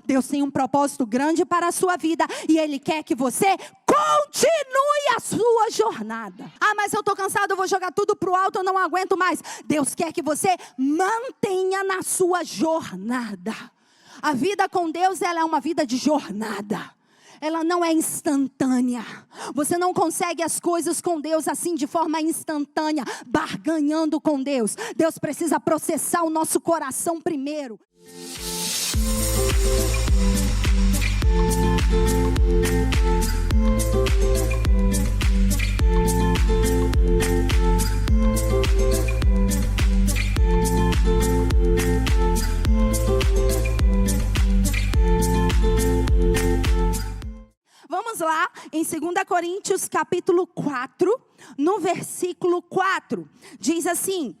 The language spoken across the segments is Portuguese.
Deus tem um propósito grande para a sua vida e Ele quer que você continue a sua jornada. Ah, mas eu estou cansado, eu vou jogar tudo para o alto, eu não aguento mais. Deus quer que você mantenha na sua jornada. A vida com Deus, ela é uma vida de jornada. Ela não é instantânea. Você não consegue as coisas com Deus assim de forma instantânea, barganhando com Deus. Deus precisa processar o nosso coração primeiro. Vamos lá, em 2 Coríntios capítulo 4, no versículo 4, diz assim: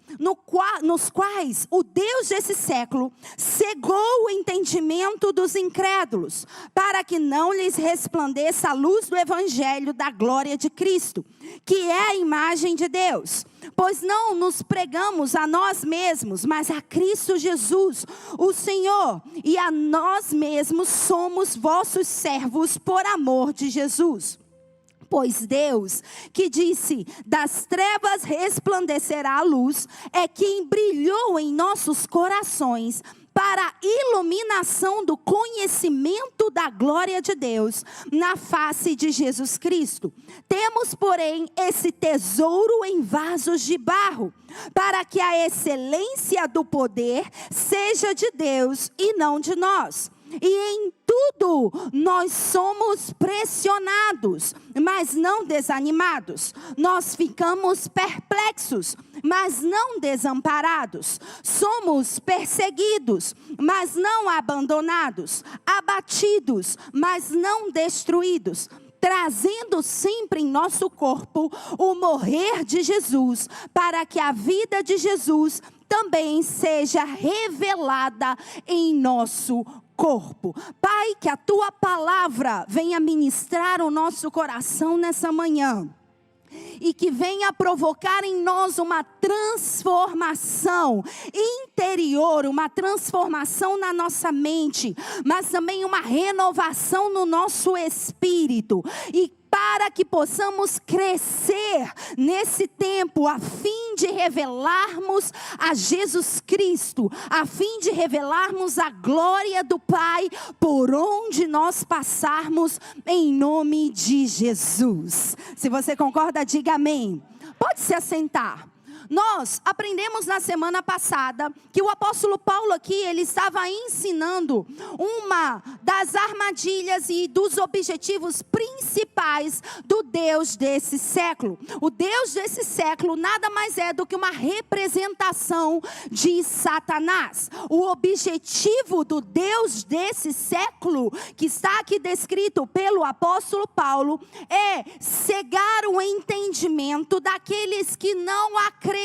nos quais o Deus desse século cegou o entendimento dos incrédulos, para que não lhes resplandeça a luz do evangelho da glória de Cristo, que é a imagem de Deus. Pois não nos pregamos a nós mesmos, mas a Cristo Jesus, o Senhor, e a nós mesmos somos vossos servos por amor de Jesus. Pois Deus, que disse, das trevas resplandecerá a luz, é quem brilhou em nossos corações, para a iluminação do conhecimento da glória de Deus, na face de Jesus Cristo. Temos, porém, esse tesouro em vasos de barro, para que a excelência do poder seja de Deus e não de nós. E em tudo nós somos pressionados, mas não desanimados. Nós ficamos perplexos, mas não desamparados. Somos perseguidos, mas não abandonados. Abatidos, mas não destruídos. Trazendo sempre em nosso corpo o morrer de Jesus, para que a vida de Jesus também seja revelada em nosso corpo. Pai, que a tua palavra venha ministrar o nosso coração nessa manhã. E que venha provocar em nós uma transformação interior, uma transformação na nossa mente, mas também uma renovação no nosso espírito. E para que possamos crescer nesse tempo, a fim de revelarmos a Jesus Cristo, a fim de revelarmos a glória do Pai, por onde nós passarmos, em nome de Jesus. Se você concorda, diga amém. Pode se assentar. Nós aprendemos na semana passada que o apóstolo Paulo aqui, ele estava ensinando uma das armadilhas e dos objetivos principais do Deus desse século. O Deus desse século nada mais é do que uma representação de Satanás. O objetivo do Deus desse século, que está aqui descrito pelo apóstolo Paulo, é cegar o entendimento daqueles que não acreditam,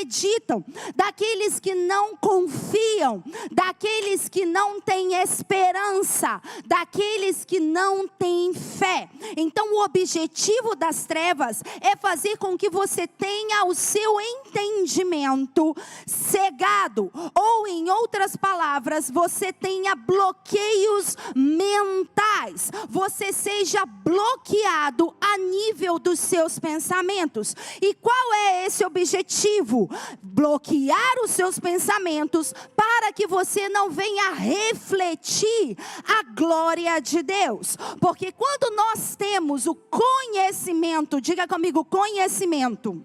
daqueles que não confiam, daqueles que não têm esperança, daqueles que não têm fé. Então o objetivo das trevas é fazer com que você tenha o seu entendimento cegado, ou em outras palavras, você tenha bloqueios mentais, você seja bloqueado a nível dos seus pensamentos. E qual é esse objetivo? Bloquear os seus pensamentos para que você não venha refletir a glória de Deus. Porque quando nós temos o conhecimento, diga comigo, conhecimento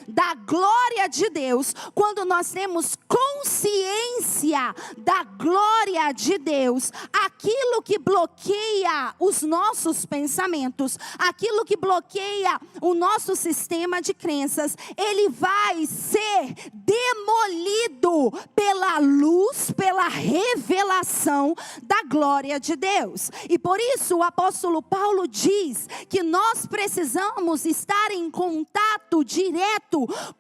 da glória de Deus, quando nós temos consciência da glória de Deus, aquilo que bloqueia os nossos pensamentos, aquilo que bloqueia o nosso sistema de crenças, ele vai ser demolido pela luz, pela revelação da glória de Deus. E por isso o apóstolo Paulo diz que nós precisamos estar em contato direto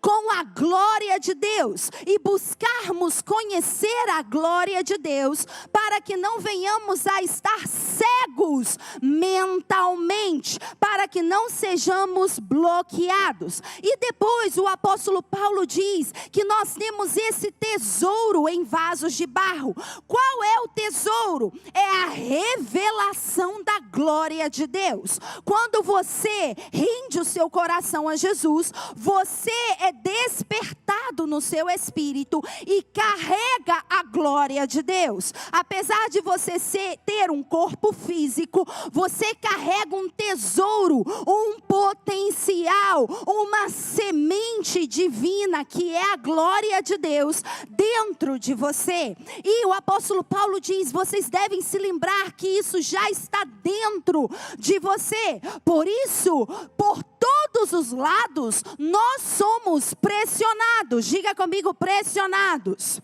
com a glória de Deus e buscarmos conhecer a glória de Deus, para que não venhamos aprendemos a estar cegos mentalmente, para que não sejamos bloqueados. E depois o apóstolo Paulo diz que nós temos esse tesouro em vasos de barro. Qual é o tesouro? É a revelação da glória de Deus. Quando você rende o seu coração a Jesus, você é despertado no seu espírito e carrega a glória de Deus. Apesar de você ter um corpo físico, você carrega um tesouro, um potencial, uma semente divina que é a glória de Deus dentro de você. E o apóstolo Paulo diz: vocês devem se lembrar que isso já está dentro de você. Por isso, por todos os lados, nós somos pressionados. Diga comigo, pressionados.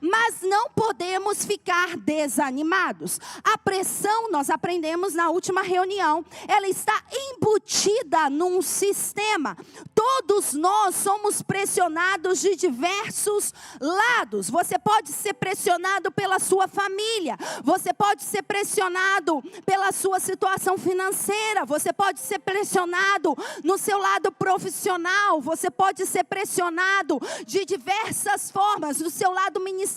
Mas não podemos ficar desanimados. A pressão, nós aprendemos na última reunião, ela está embutida num sistema. Todos nós somos pressionados de diversos lados. Você pode ser pressionado pela sua família. Você pode ser pressionado pela sua situação financeira. Você pode ser pressionado no seu lado profissional. Você pode ser pressionado de diversas formas, no seu lado ministerial,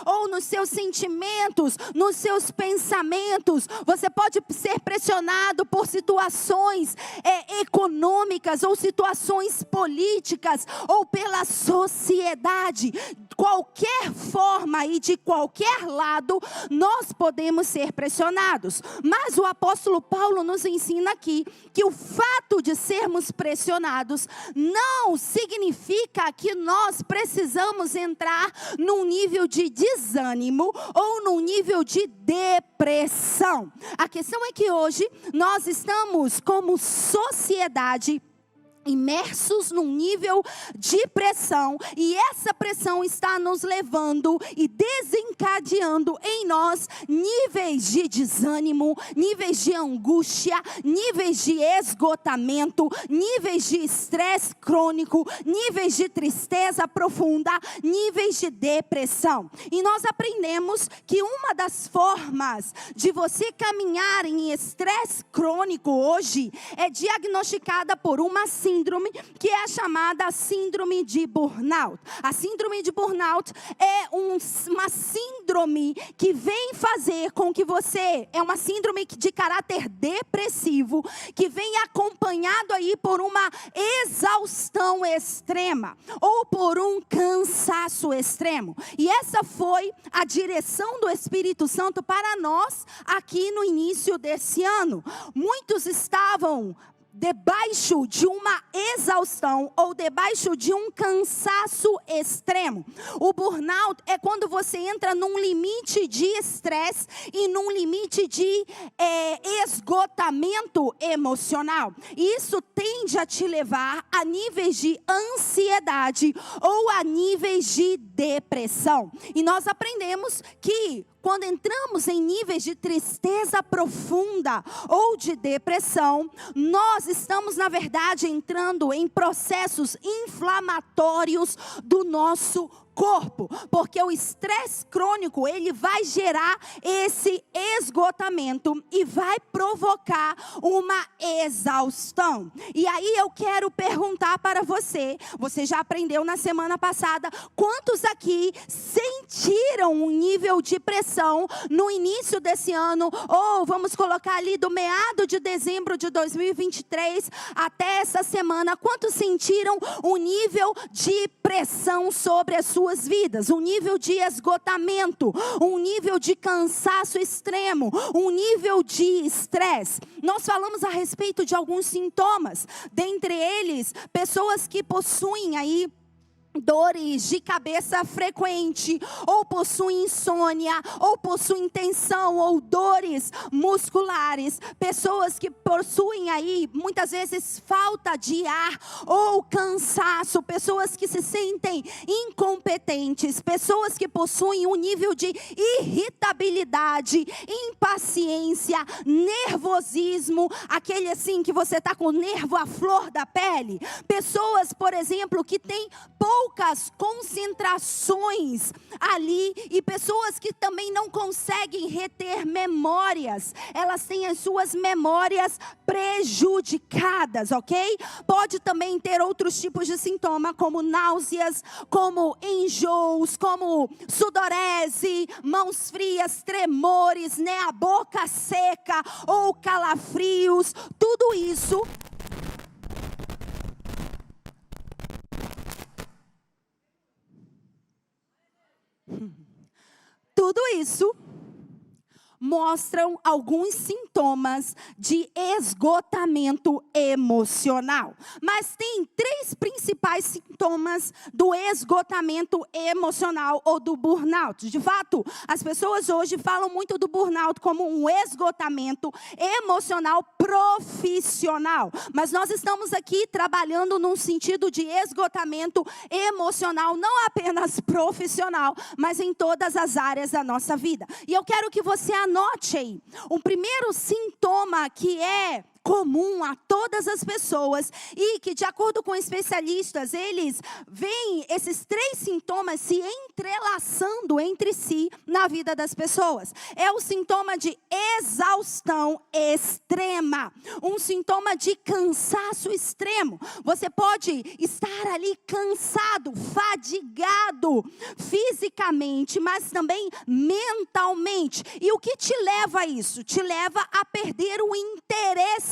ou nos seus sentimentos, nos seus pensamentos. Você pode ser pressionado por situações econômicas, ou situações políticas, ou pela sociedade. Qualquer forma e de qualquer lado, nós podemos ser pressionados. Mas o apóstolo Paulo nos ensina aqui que o fato de sermos pressionados não significa que nós precisamos entrar num nível de desânimo ou num nível de depressão. A questão é que hoje nós estamos como sociedade imersos num nível de pressão, e essa pressão está nos levando e desencadeando em nós níveis de desânimo, níveis de angústia, níveis de esgotamento, níveis de estresse crônico, níveis de tristeza profunda, níveis de depressão. E nós aprendemos que uma das formas de você caminhar em estresse crônico hoje é diagnosticada por uma síndrome que é chamada síndrome de burnout. A síndrome de burnout é uma síndrome que vem fazer com que você, é uma síndrome de caráter depressivo, que vem acompanhado aí por uma exaustão extrema, ou por um cansaço extremo. E essa foi a direção do Espírito Santo para nós aqui no início desse ano. Muitos estavam debaixo de uma exaustão ou debaixo de um cansaço extremo. O burnout é quando você entra num limite de estresse e num limite de esgotamento emocional. Isso tende a te levar a níveis de ansiedade ou a níveis de depressão. E nós aprendemos que quando entramos em níveis de tristeza profunda ou de depressão, nós estamos, na verdade, entrando em processos inflamatórios do nosso corpo, porque o estresse crônico, ele vai gerar esse esgotamento e vai provocar uma exaustão. E aí eu quero perguntar para você, você já aprendeu na semana passada, quantos aqui sentiram um nível de pressão no início desse ano, ou vamos colocar ali do meado de dezembro de 2023 até essa semana, quantos sentiram um nível de pressão sobre as suas vidas, um nível de esgotamento, um nível de cansaço extremo, um nível de estresse? Nós falamos a respeito de alguns sintomas, dentre eles, pessoas que possuem aí dores de cabeça frequente, ou possuem insônia, ou possuem tensão, ou dores musculares, pessoas que possuem aí muitas vezes falta de ar ou cansaço, pessoas que se sentem incompetentes, pessoas que possuem um nível de irritabilidade, impaciência, nervosismo, aquele assim que você está com o nervo à flor da pele, pessoas, por exemplo, que têm pouco poucas concentrações ali, e pessoas que também não conseguem reter memórias, elas têm as suas memórias prejudicadas, ok? Pode também ter outros tipos de sintoma, como náuseas, como enjoos, como sudorese, mãos frias, tremores, né? A boca seca ou calafrios, tudo isso. Tudo isso mostram alguns sintomas de esgotamento emocional. Mas tem 3 principais sintomas do esgotamento emocional ou do burnout. De fato, as pessoas hoje falam muito do burnout como um esgotamento emocional profissional. Mas nós estamos aqui trabalhando num sentido de esgotamento emocional, não apenas profissional, mas em todas as áreas da nossa vida. E eu quero que você anote aí, o primeiro sintoma que é comum a todas as pessoas e que, de acordo com especialistas, eles veem esses 3 sintomas se entrelaçando entre si na vida das pessoas. É o sintoma de exaustão extrema, um sintoma de cansaço extremo. Você pode estar ali cansado, fadigado fisicamente, mas também mentalmente. E o que te leva a isso? Te leva a perder o interesse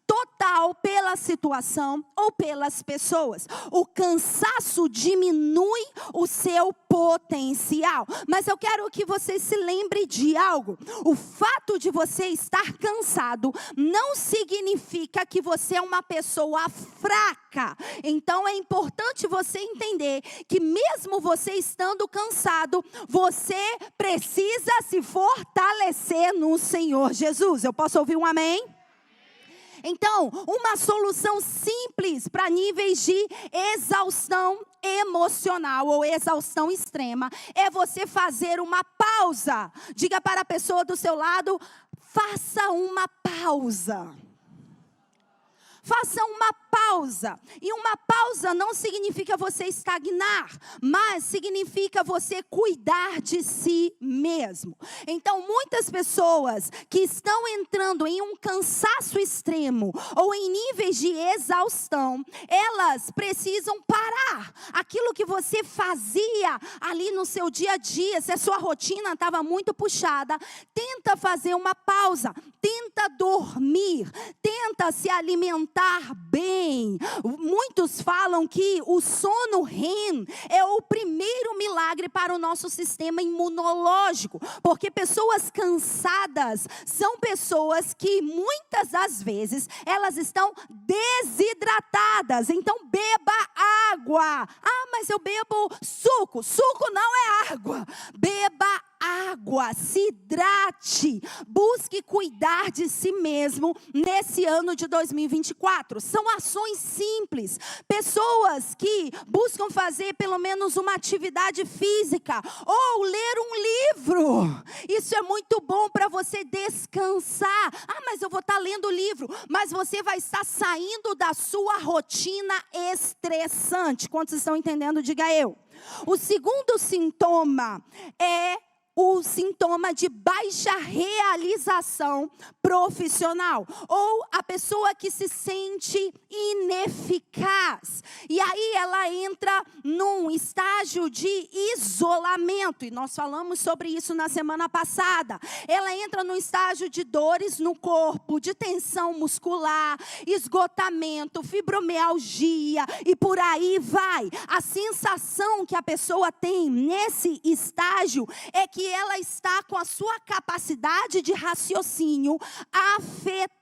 total pela situação ou pelas pessoas. O cansaço diminui o seu potencial. Mas eu quero que você se lembre de algo. O fato de você estar cansado não significa que você é uma pessoa fraca. Então é importante você entender que mesmo você estando cansado, você precisa se fortalecer no Senhor Jesus. Eu posso ouvir um amém? Então, uma solução simples para níveis de exaustão emocional ou exaustão extrema é você fazer uma pausa. Diga para a pessoa do seu lado, faça uma pausa. Faça uma pausa. E uma pausa não significa você estagnar, mas significa você cuidar de si mesmo. Então, muitas pessoas que estão entrando em um cansaço extremo ou em níveis de exaustão, elas precisam parar. Aquilo que você fazia ali no seu dia a dia, se a sua rotina estava muito puxada, tenta fazer uma pausa, tenta dormir, tenta se alimentar bem. Muitos falam que o sono REM é o primeiro milagre para o nosso sistema imunológico, porque pessoas cansadas são pessoas que muitas das vezes elas estão desidratadas. Então beba água. Ah, mas eu bebo suco. Suco não é água. Beba água, se hidrate, busque cuidar de si mesmo nesse ano de 2024. São ações simples. Pessoas que buscam fazer pelo menos uma atividade física ou ler um livro. Isso é muito bom para você descansar. Ah, mas eu vou estar lendo o livro. Mas você vai estar saindo da sua rotina estressante. Quantos estão entendendo? Diga eu. O segundo sintoma é o sintoma de baixa realização profissional, ou a pessoa que se sente ineficaz. E aí ela entra num estágio de isolamento, e nós falamos sobre isso na semana passada. Ela entra num estágio de dores no corpo, de tensão muscular, esgotamento, fibromialgia, e por aí vai. A sensação que a pessoa tem nesse estágio é que ela está com a sua capacidade de raciocínio afetada.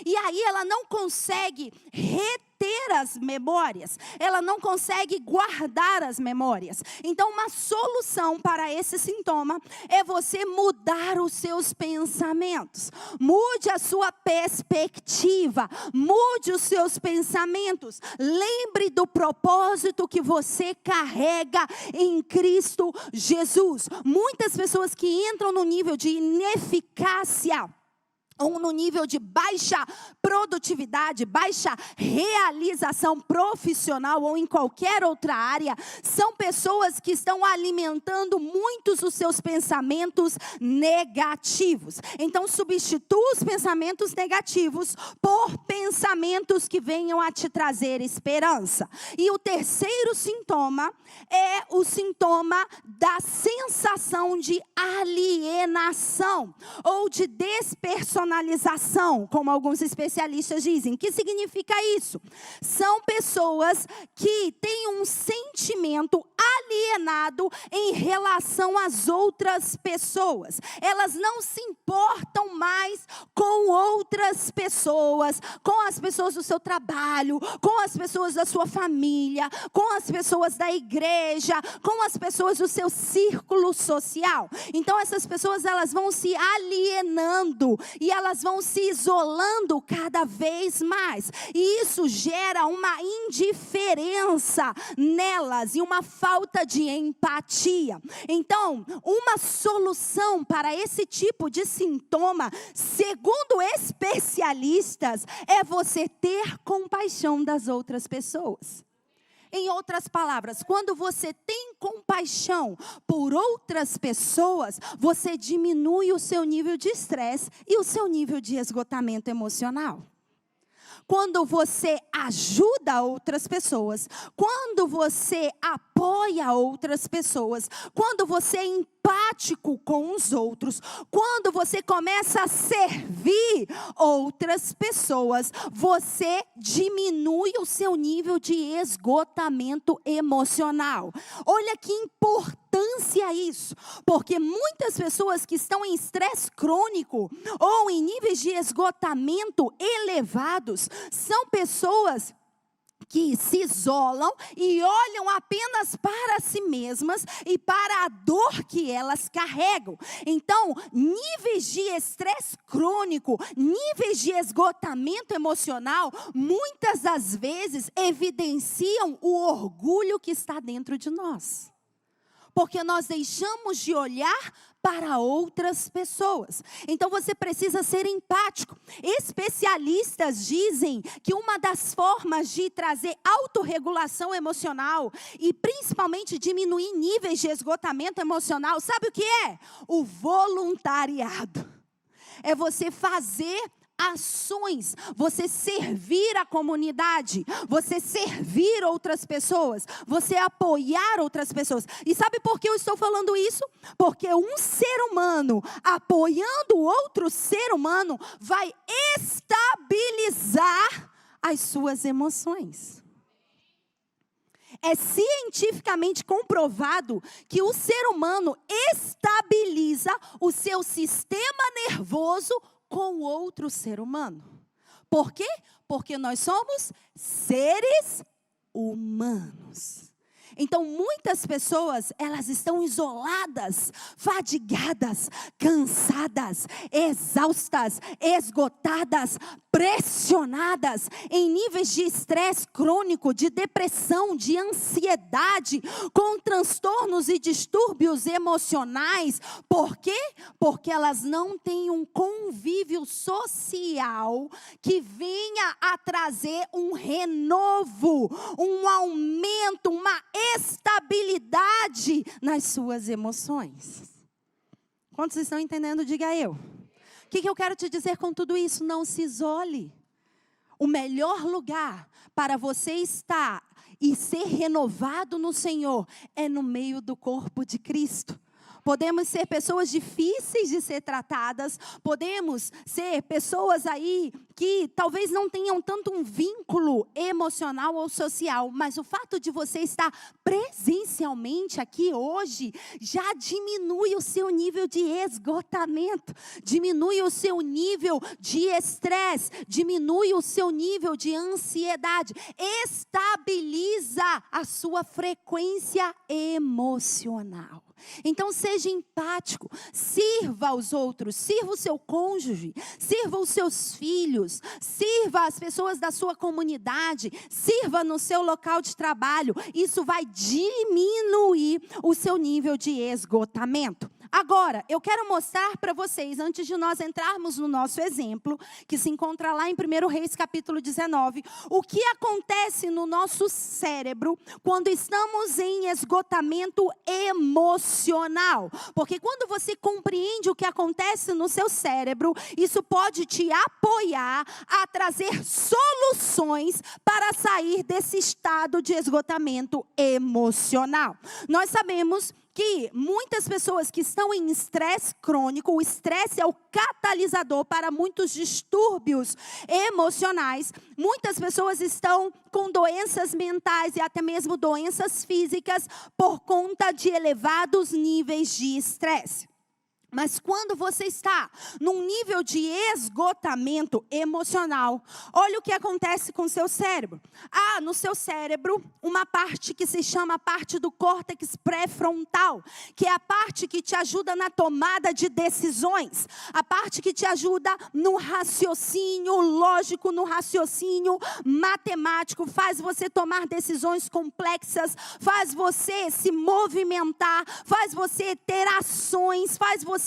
E aí ela não consegue reter as memórias. Ela não consegue guardar as memórias. Então, uma solução para esse sintoma é você mudar os seus pensamentos. Mude a sua perspectiva. Mude os seus pensamentos. Lembre do propósito que você carrega em Cristo Jesus. Muitas pessoas que entram no nível de ineficácia ou no nível de baixa produtividade, baixa realização profissional ou em qualquer outra área, são pessoas que estão alimentando muitos os seus pensamentos negativos. Então, substitua os pensamentos negativos por pensamentos que venham a te trazer esperança. E o terceiro sintoma é o sintoma da sensação de alienação ou de despersonalização, como alguns especialistas dizem. O que significa isso? São pessoas que têm um sentimento alienado em relação às outras pessoas. Elas não se importam mais com outras pessoas, com as pessoas do seu trabalho, com as pessoas da sua família, com as pessoas da igreja, com as pessoas do seu círculo social. Então essas pessoas, elas vão se alienando e elas vão se isolando cada vez mais. E isso gera uma indiferença nelas e uma falta de empatia. Então, uma solução para esse tipo de sintoma, segundo especialistas, é você ter compaixão das outras pessoas. Em outras palavras, quando você tem compaixão por outras pessoas, você diminui o seu nível de estresse e o seu nível de esgotamento emocional. Quando você ajuda outras pessoas, quando você apoia outras pessoas, quando você é empático com os outros, quando você começa a servir outras pessoas, você diminui o seu nível de esgotamento emocional. Olha que importância isso, porque muitas pessoas que estão em estresse crônico ou em níveis de esgotamento elevados, são pessoas que se isolam e olham apenas para si mesmas e para a dor que elas carregam. Então, níveis de estresse crônico, níveis de esgotamento emocional, muitas das vezes evidenciam o orgulho que está dentro de nós. Porque nós deixamos de olhar para outras pessoas. Então você precisa ser empático. Especialistas dizem que uma das formas de trazer autorregulação emocional e principalmente diminuir níveis de esgotamento emocional, sabe o que é? O voluntariado. É você fazer ações, você servir a comunidade, você servir outras pessoas, você apoiar outras pessoas. E sabe por que eu estou falando isso? Porque um ser humano apoiando outro ser humano vai estabilizar as suas emoções. É cientificamente comprovado que o ser humano estabiliza o seu sistema nervoso com outro ser humano. Por quê? Porque nós somos seres humanos. Então, muitas pessoas, elas estão isoladas, fadigadas, cansadas, exaustas, esgotadas, pressionadas, em níveis de estresse crônico, de depressão, de ansiedade, com transtornos e distúrbios emocionais. Por quê? Porque elas não têm um convívio social que venha a trazer um renovo, um aumento, uma estabilidade nas suas emoções. Quantos estão entendendo? Diga eu. O que eu quero te dizer com tudo isso? Não se isole. O melhor lugar para você estar e ser renovado no Senhor é no meio do corpo de Cristo. Podemos ser pessoas difíceis de ser tratadas, podemos ser pessoas aí que talvez não tenham tanto um vínculo emocional ou social, mas o fato de você estar presencialmente aqui hoje já diminui o seu nível de esgotamento, diminui o seu nível de estresse, diminui o seu nível de ansiedade, estabiliza a sua frequência emocional. Então seja empático, sirva aos outros, sirva o seu cônjuge, sirva os seus filhos, sirva as pessoas da sua comunidade, sirva no seu local de trabalho. Isso vai diminuir o seu nível de esgotamento. Agora, eu quero mostrar para vocês, antes de nós entrarmos no nosso exemplo, que se encontra lá em 1 Reis capítulo 19, o que acontece no nosso cérebro quando estamos em esgotamento emocional. Porque quando você compreende o que acontece no seu cérebro, isso pode te apoiar a trazer soluções para sair desse estado de esgotamento emocional. Nós sabemos que muitas pessoas que estão em estresse crônico, o estresse é o catalisador para muitos distúrbios emocionais. Muitas pessoas estão com doenças mentais e até mesmo doenças físicas por conta de elevados níveis de estresse. Mas quando você está num nível de esgotamento emocional, olha o que acontece com o seu cérebro. Há no seu cérebro uma parte que se chama a parte do córtex pré-frontal, que é a parte que te ajuda na tomada de decisões, a parte que te ajuda no raciocínio lógico, no raciocínio matemático, faz você tomar decisões complexas, faz você se movimentar, faz você ter ações, faz você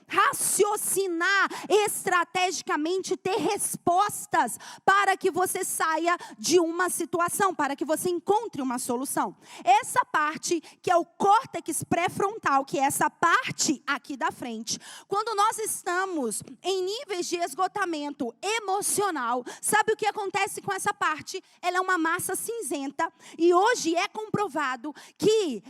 raciocinar estrategicamente, ter respostas para que você saia de uma situação, para que você encontre uma solução. Essa parte que é o córtex pré-frontal, que é essa parte aqui da frente, quando nós estamos em níveis de esgotamento emocional, sabe o que acontece com essa parte? Ela é uma massa cinzenta e hoje é comprovado que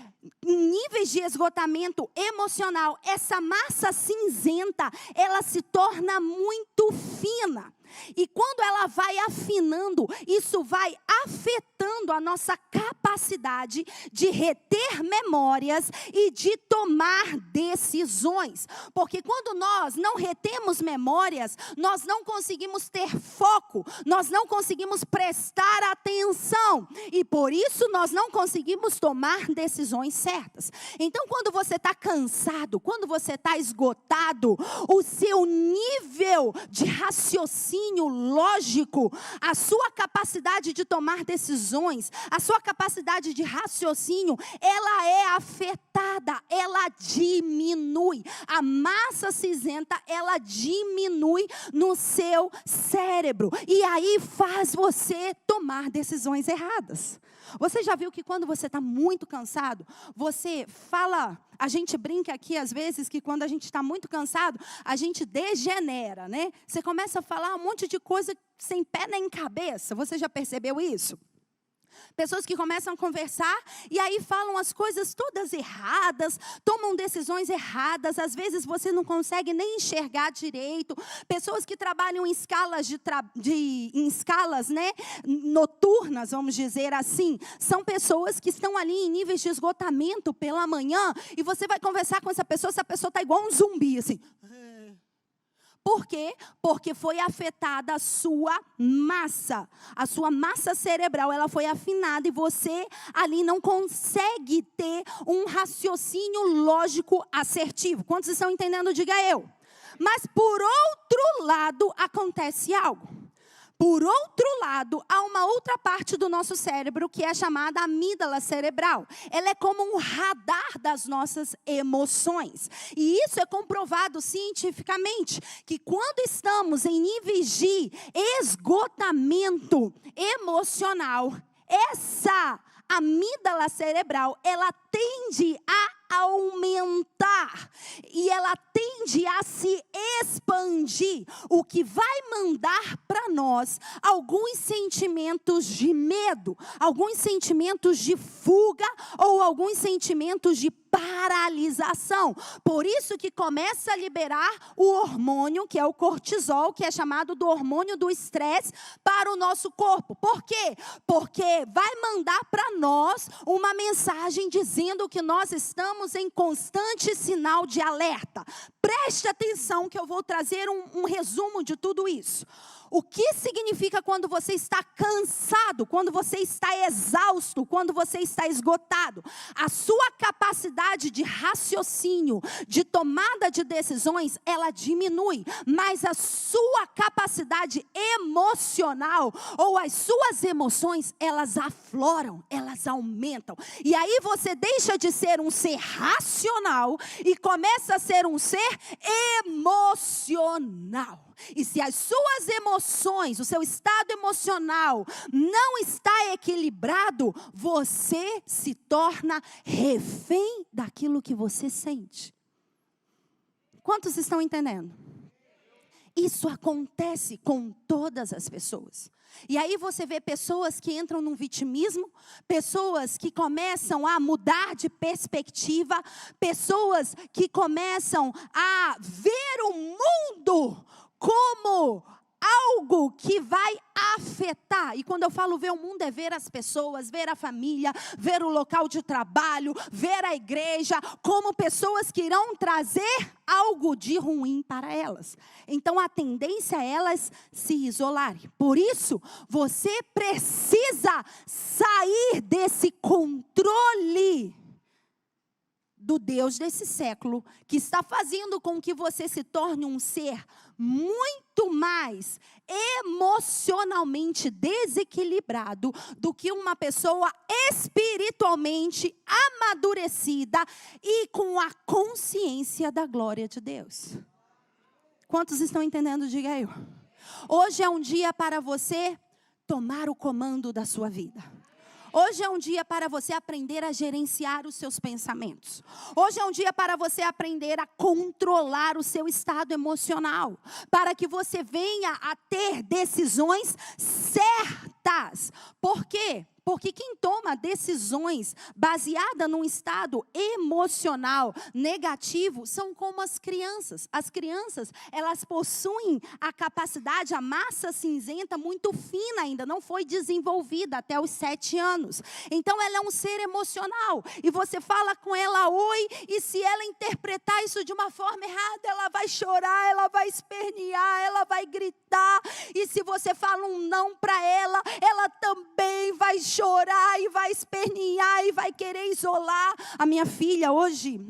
em níveis de esgotamento emocional, essa massa cinzenta, ela se torna muito fina. E quando ela vai afinando, isso vai afetando a nossa capacidade de reter memórias e de tomar decisões. Porque quando nós não retemos memórias, nós não conseguimos ter foco, nós não conseguimos prestar atenção. E por isso nós não conseguimos tomar decisões certas. Então quando você está cansado, quando você está esgotado, o seu nível de raciocínio lógico, a sua capacidade de tomar decisões, a sua capacidade de raciocínio, ela é afetada, ela diminui. A massa cinzenta, ela diminui no seu cérebro. E aí faz você tomar decisões erradas. Você já viu que quando você está muito cansado, você fala... A gente brinca aqui, às vezes, que quando a gente está muito cansado, a gente degenera, né? Você começa a falar um monte de coisa sem pé nem cabeça. Você já percebeu isso? Pessoas que começam a conversar e aí falam as coisas todas erradas, tomam decisões erradas, às vezes você não consegue nem enxergar direito. Pessoas que trabalham em escalas, em escalas, né, noturnas, vamos dizer assim, são pessoas que estão ali em níveis de esgotamento pela manhã e você vai conversar com essa pessoa está igual um zumbi, assim. Por quê? Porque foi afetada a sua massa cerebral, ela foi afinada e você ali não consegue ter um raciocínio lógico assertivo. Quantos estão entendendo? Diga eu. Mas por outro lado acontece algo. Por outro lado, há uma outra parte do nosso cérebro que é chamada amígdala cerebral. Ela é como um radar das nossas emoções. E isso é comprovado cientificamente, que quando estamos em níveis de esgotamento emocional, essa amígdala cerebral, ela tende a aumentar e ela tende a se expandir, o que vai mandar para nós alguns sentimentos de medo, alguns sentimentos de fuga ou alguns sentimentos de paralisação. Por isso que começa a liberar o hormônio, que é o cortisol, que é chamado do hormônio do estresse, para o nosso corpo. Por quê? Porque vai mandar para nós uma mensagem dizendo que nós estamos em constante sinal de alerta. Preste atenção que eu vou trazer um resumo de tudo isso. O que significa quando você está cansado, quando você está exausto, quando você está esgotado? A sua capacidade capacidade de raciocínio, de tomada de decisões, ela diminui. Mas a sua capacidade emocional, ou as suas emoções, elas afloram, elas aumentam. E aí você deixa de ser um ser racional e começa a ser um ser emocional. E se as suas emoções, o seu estado emocional não está equilibrado, você se torna refém daquilo que você sente. Quantos estão entendendo? Isso acontece com todas as pessoas. E aí você vê pessoas que entram num vitimismo, pessoas que começam a mudar de perspectiva, pessoas que começam a ver o mundo como algo que vai afetar. E quando eu falo ver o mundo, é ver as pessoas, ver a família, ver o local de trabalho, ver a igreja, como pessoas que irão trazer algo de ruim para elas. Então a tendência é elas se isolarem. Por isso, você precisa sair desse controle do Deus desse século, que está fazendo com que você se torne um ser muito mais emocionalmente desequilibrado do que uma pessoa espiritualmente amadurecida e com a consciência da glória de Deus. Quantos estão entendendo? Diga eu. Hoje é um dia para você tomar o comando da sua vida. Hoje é um dia para você aprender a gerenciar os seus pensamentos. Hoje é um dia para você aprender a controlar o seu estado emocional. Para que você venha a ter decisões certas. Por quê? Porque quem toma decisões baseadas num estado emocional negativo são como as crianças. As crianças, elas possuem a capacidade, a massa cinzenta muito fina ainda, não foi desenvolvida até os 7 anos. Então ela é um ser emocional. E você fala com ela oi, e se ela interpretar isso de uma forma errada, ela vai chorar, ela vai espernear, ela vai gritar. E se você fala um não para ela, ela também vai chorar e vai espernear e vai querer isolar. A minha filha hoje,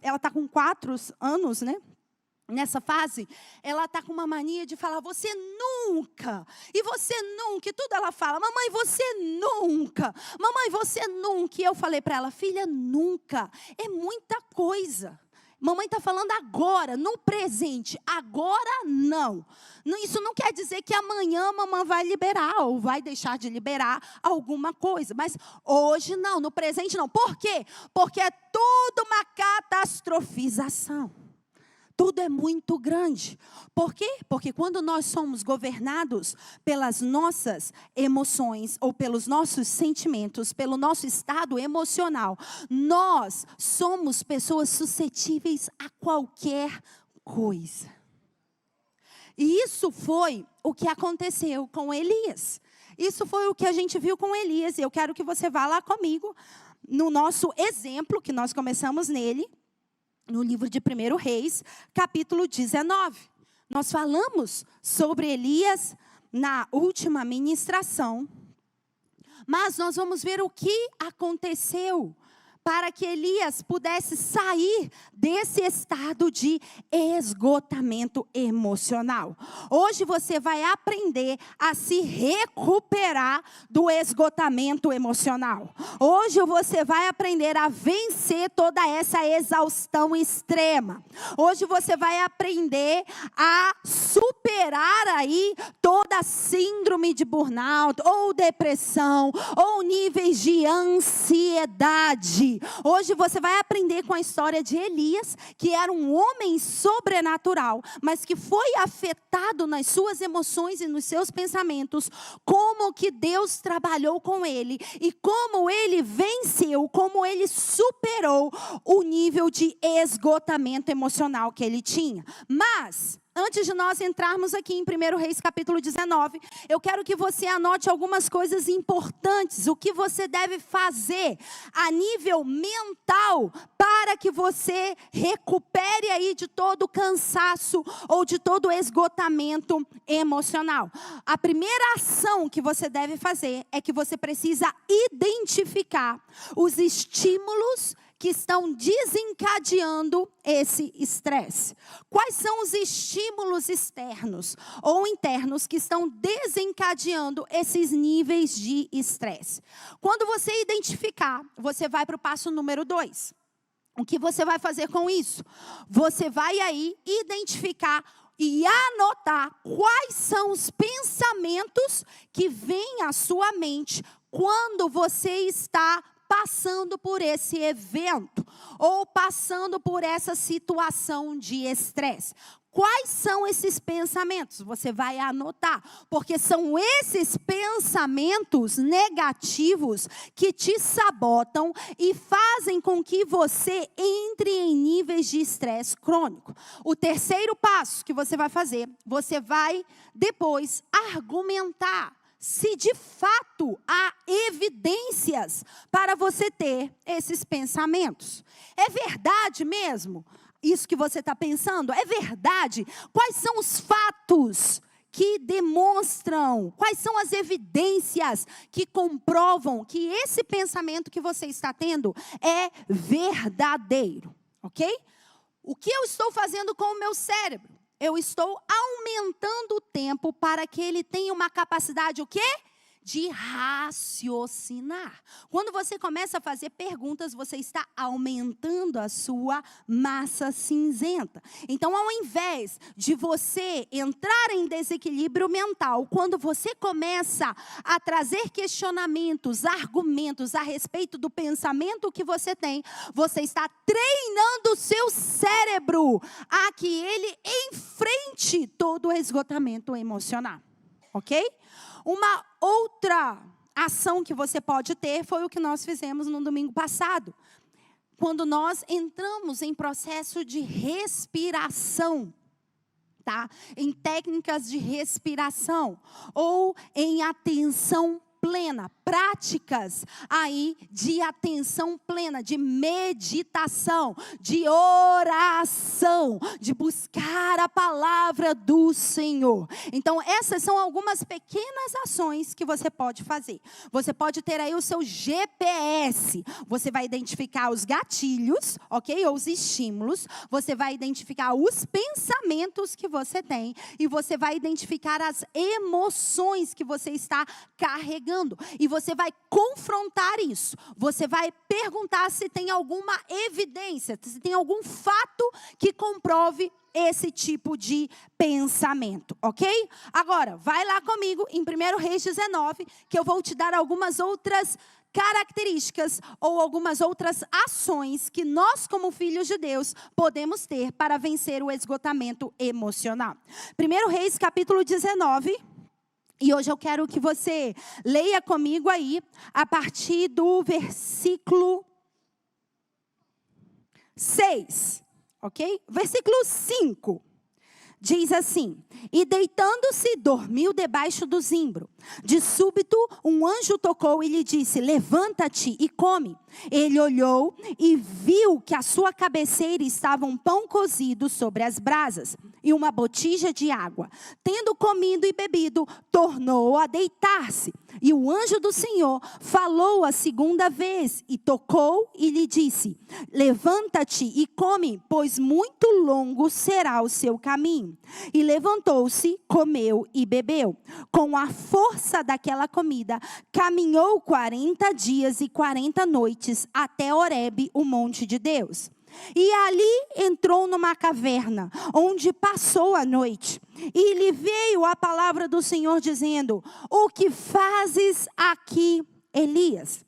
ela está com 4 anos, né? Nessa fase, ela está com uma mania de falar, você nunca, e você nunca, e tudo ela fala, mamãe, você nunca, mamãe, você nunca. E eu falei para ela, filha, nunca, é muita coisa. Mamãe está falando agora, no presente, agora não. Isso não quer dizer que amanhã a mamãe vai liberar ou vai deixar de liberar alguma coisa. Mas hoje não, no presente não. Por quê? Porque é tudo uma catastrofização. Tudo é muito grande. Por quê? Porque quando nós somos governados pelas nossas emoções ou pelos nossos sentimentos, pelo nosso estado emocional, nós somos pessoas suscetíveis a qualquer coisa. E isso foi o que aconteceu com Elias. Isso foi o que a gente viu com Elias. E eu quero que você vá lá comigo no nosso exemplo, que nós começamos nele. No livro de 1 Reis, capítulo 19. Nós falamos sobre Elias na última ministração. Mas nós vamos ver o que aconteceu para que Elias pudesse sair desse estado de esgotamento emocional. Hoje você vai aprender a se recuperar do esgotamento emocional. Hoje você vai aprender a vencer toda essa exaustão extrema. Hoje você vai aprender a superar aí toda a síndrome de burnout, ou depressão, ou níveis de ansiedade. Hoje você vai aprender com a história de Elias, que era um homem sobrenatural, mas que foi afetado nas suas emoções e nos seus pensamentos, como que Deus trabalhou com ele e como ele venceu, como ele superou o nível de esgotamento emocional que ele tinha. Mas antes de nós entrarmos aqui em 1 Reis capítulo 19, eu quero que você anote algumas coisas importantes, o que você deve fazer a nível mental para que você recupere aí de todo o cansaço ou de todo o esgotamento emocional. A primeira ação que você deve fazer é que você precisa identificar os estímulos que estão desencadeando esse estresse? Quais são os estímulos externos ou internos que estão desencadeando esses níveis de estresse? Quando você identificar, você vai para o passo número 2. O que você vai fazer com isso? Você vai aí identificar e anotar quais são os pensamentos que vêm à sua mente quando você está passando por esse evento ou passando por essa situação de estresse. Quais são esses pensamentos? Você vai anotar, porque são esses pensamentos negativos que te sabotam e fazem com que você entre em níveis de estresse crônico. O terceiro passo que você vai fazer, você vai depois argumentar se de fato há evidências para você ter esses pensamentos. É verdade mesmo? Isso que você está pensando, é verdade? Quais são os fatos que demonstram, quais são as evidências que comprovam que esse pensamento que você está tendo é verdadeiro, ok? O que eu estou fazendo com o meu cérebro? Eu estou aumentando o tempo para que ele tenha uma capacidade, o quê? De raciocinar. Quando você começa a fazer perguntas, você está aumentando a sua massa cinzenta. Então, ao invés de você entrar em desequilíbrio mental, quando você começa a trazer questionamentos, argumentos a respeito do pensamento que você tem, você está treinando o seu cérebro a que ele enfrente todo o esgotamento emocional. Ok? Uma outra ação que você pode ter foi o que nós fizemos no domingo passado. Quando nós entramos em processo de respiração, tá? Em técnicas de respiração ou em atenção plena, práticas aí de atenção plena, de meditação, de oração, de buscar a palavra do Senhor. Então, essas são algumas pequenas ações que você pode fazer. Você pode ter aí o seu GPS, você vai identificar os gatilhos, ok? Ou os estímulos, você vai identificar os pensamentos que você tem e você vai identificar as emoções que você está carregando. E você vai confrontar isso. Você vai perguntar se tem alguma evidência, se tem algum fato que comprove esse tipo de pensamento, ok? Agora, vai lá comigo em 1 Reis 19, que eu vou te dar algumas outras características ou algumas outras ações que nós, como filhos de Deus, podemos ter para vencer o esgotamento emocional. 1 Reis, capítulo 19. E hoje eu quero que você leia comigo aí, a partir do versículo 6, ok? Versículo 5, diz assim: e deitando-se, dormiu debaixo do zimbro. De súbito, um anjo tocou e lhe disse: levanta-te e come. Ele olhou e viu que à sua cabeceira estava um pão cozido sobre as brasas e uma botija de água. Tendo comido e bebido, tornou a deitar-se. E o anjo do Senhor falou a segunda vez e tocou e lhe disse: levanta-te e come, pois muito longo será o seu caminho. E levantou-se, comeu e bebeu. Com a força daquela comida, caminhou 40 dias e 40 noites até Horebe, o monte de Deus. E ali entrou numa caverna, onde passou a noite. E lhe veio a palavra do Senhor dizendo: o que fazes aqui, Elias?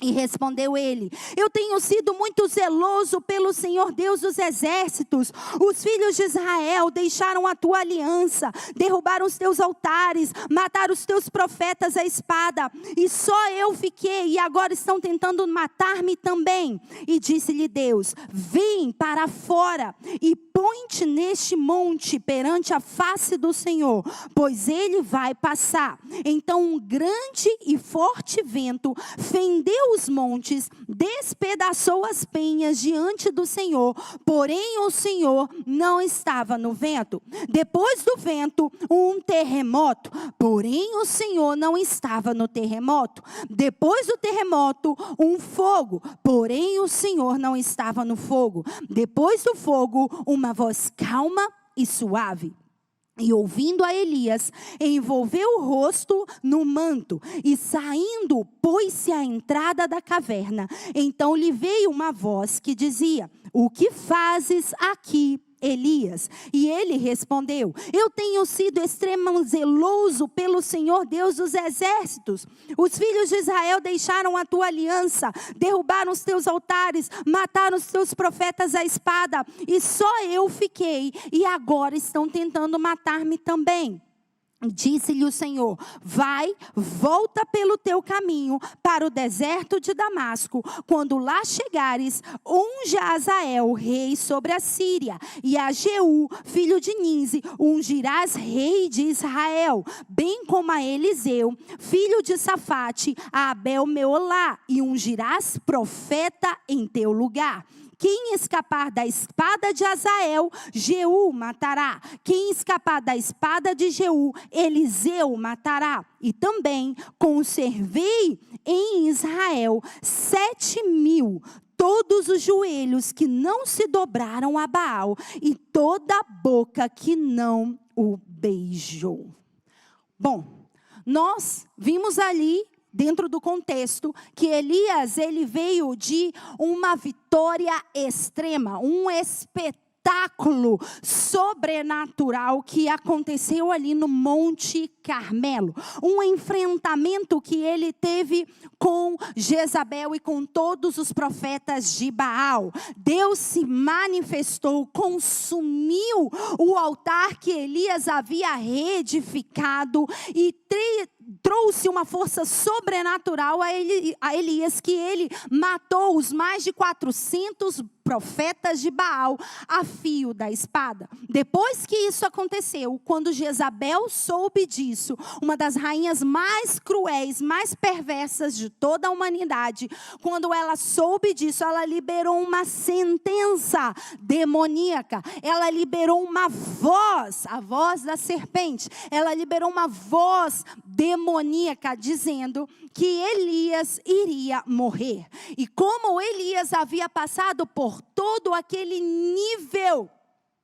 E respondeu ele: eu tenho sido muito zeloso pelo Senhor Deus dos exércitos. Os filhos de Israel deixaram a tua aliança, derrubaram os teus altares, mataram os teus profetas à espada. E só eu fiquei, e agora estão tentando matar-me também. E disse-lhe Deus: vem para fora e põe-te neste monte perante a face do Senhor, pois ele vai passar. Então um grande e forte vento fendeu os montes, despedaçou as penhas diante do Senhor, porém o Senhor não estava no vento. Depois do vento, um terremoto, porém o Senhor não estava no terremoto. Depois do terremoto, um fogo, porém o Senhor não estava no fogo. Depois do fogo, uma voz calma e suave. E ouvindo a Elias, envolveu o rosto no manto e saindo, pôs-se à entrada da caverna. Então lhe veio uma voz que dizia: o que fazes aqui, Elias? E ele respondeu: eu tenho sido extremamente zeloso pelo Senhor Deus dos exércitos. Os filhos de Israel deixaram a tua aliança, derrubaram os teus altares, mataram os teus profetas à espada, e só eu fiquei, e agora estão tentando matar-me também. Disse-lhe o Senhor: vai, volta pelo teu caminho para o deserto de Damasco. Quando lá chegares, unge a Azael, rei sobre a Síria, e a Jeú, filho de Ninzi, ungirás rei de Israel, bem como a Eliseu, filho de Safate, a Abel-Meolá, e ungirás profeta em teu lugar. Quem escapar da espada de Azael, Jeú matará. Quem escapar da espada de Jeú, Eliseu matará. E também conservei em Israel 7.000, todos os joelhos que não se dobraram a Baal, e toda a boca que não o beijou. Bom, nós vimos ali, dentro do contexto, que Elias, ele veio de uma vitória extrema, um espetáculo sobrenatural que aconteceu ali no Monte Carmelo. Um enfrentamento que ele teve com Jezabel e com todos os profetas de Baal. Deus se manifestou, consumiu o altar que Elias havia reedificado e trouxe uma força sobrenatural a Elias, que ele matou os mais de 400 profetas de Baal a fio da espada. Depois que isso aconteceu, quando Jezabel soube disso, uma das rainhas mais cruéis, mais perversas de toda a humanidade, quando ela soube disso, ela liberou uma sentença demoníaca. Ela liberou uma voz, a voz da serpente. Ela liberou uma voz demoníaca dizendo que Elias iria morrer. E como Elias havia passado por todo aquele nível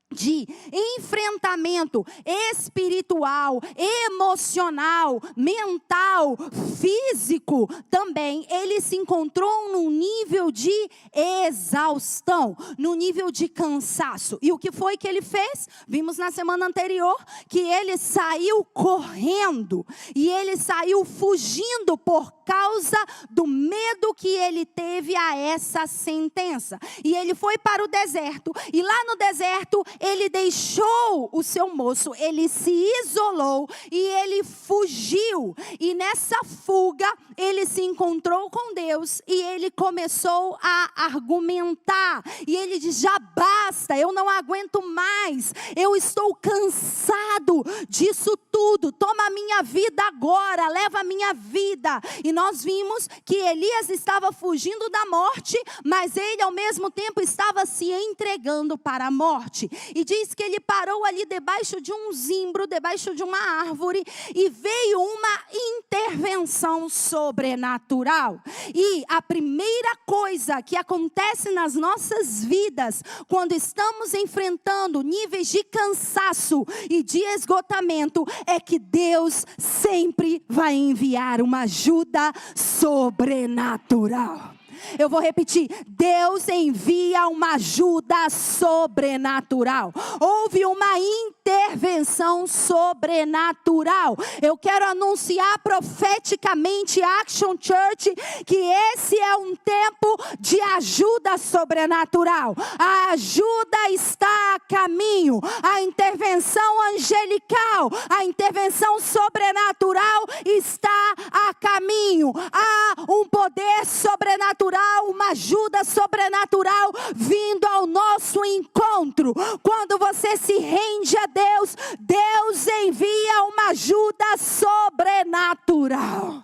de enfrentamento espiritual, emocional, mental, físico, também ele se encontrou num nível de exaustão, num nível de cansaço. E o que foi que ele fez? Vimos na semana anterior que ele saiu correndo e ele saiu fugindo por causa do medo que ele teve a essa sentença. E ele foi para o deserto, e lá no deserto ele deixou o seu moço, ele se isolou e ele fugiu. E nessa fuga ele se encontrou com Deus e ele começou a argumentar. E ele diz: já basta, eu não aguento mais, eu estou cansado disso tudo, toma a minha vida agora, leva a minha vida. E nós vimos que Elias estava fugindo da morte, mas ele ao mesmo tempo estava se entregando para a morte. E diz que ele parou ali debaixo de um zimbro, debaixo de uma árvore, e veio uma intervenção sobrenatural. E a primeira coisa que acontece nas nossas vidas, quando estamos enfrentando níveis de cansaço e de esgotamento, é que Deus sempre vai enviar uma ajuda sobrenatural. Eu vou repetir: Deus envia uma ajuda sobrenatural. Houve uma intervenção sobrenatural. Eu quero anunciar profeticamente, Action Church, que esse é um tempo de ajuda sobrenatural. A ajuda está a caminho. A intervenção angelical, a intervenção sobrenatural está a caminho, há um poder sobrenatural, uma ajuda sobrenatural vindo ao nosso encontro. Quando você se rende a Deus, Deus envia uma ajuda sobrenatural.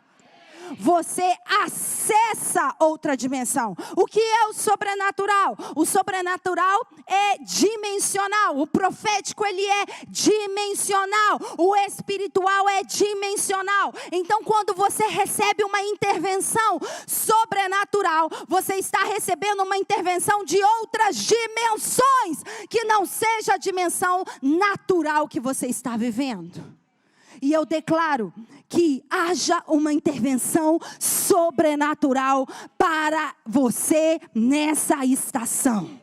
Você acessa outra dimensão. O que é o sobrenatural? O sobrenatural é dimensional. O profético, ele é dimensional. O espiritual é dimensional. Então, quando você recebe uma intervenção sobrenatural, você está recebendo uma intervenção de outras dimensões, que não seja a dimensão natural que você está vivendo. E eu declaro que haja uma intervenção sobrenatural para você nessa estação.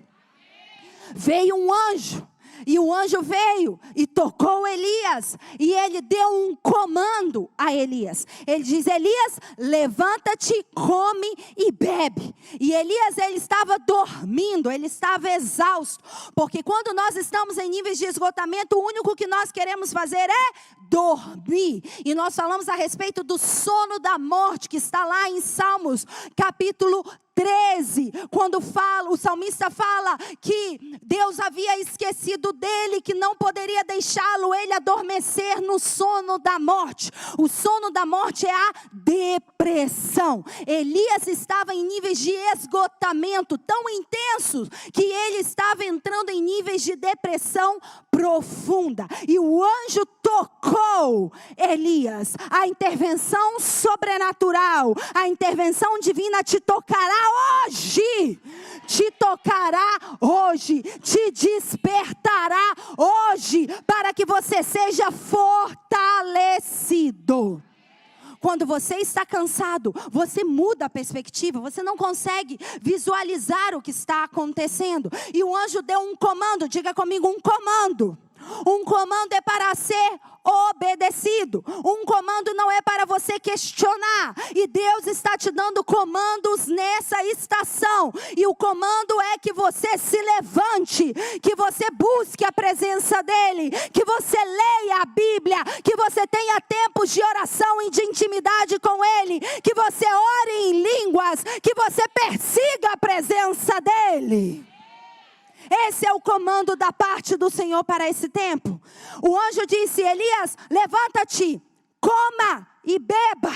Veio um anjo. E o anjo veio e tocou Elias. E ele deu um comando a Elias. Ele diz: Elias, levanta-te, come e bebe. E Elias, ele estava dormindo, ele estava exausto. Porque quando nós estamos em níveis de esgotamento, o único que nós queremos fazer é dormir. E nós falamos a respeito do sono da morte, que está lá em Salmos, capítulo 13, quando o salmista fala que Deus havia esquecido dele, que não poderia deixá-lo ele adormecer no sono da morte. O sono da morte é a depressão. Elias estava em níveis de esgotamento tão intensos que ele estava entrando em níveis de depressão profunda. E o anjo tocou Elias. A intervenção sobrenatural, a intervenção divina te tocará hoje. Te tocará hoje. Te despertará hoje, para que você seja fortalecido. Quando você está cansado, você muda a perspectiva, você não consegue visualizar o que está acontecendo. E o anjo deu um comando, diga comigo, um comando. Um comando é para ser obedecido. Um comando não é para você questionar. E Deus está te dando comandos nessa estação. E o comando é que você se levante, que você busque a presença dEle, que você leia a Bíblia, que você tenha tempos de oração e de intimidade com Ele, que você ore em línguas, que você persiga a presença dEle. Esse é o comando da parte do Senhor para esse tempo. O anjo disse: Elias, levanta-te, coma e beba.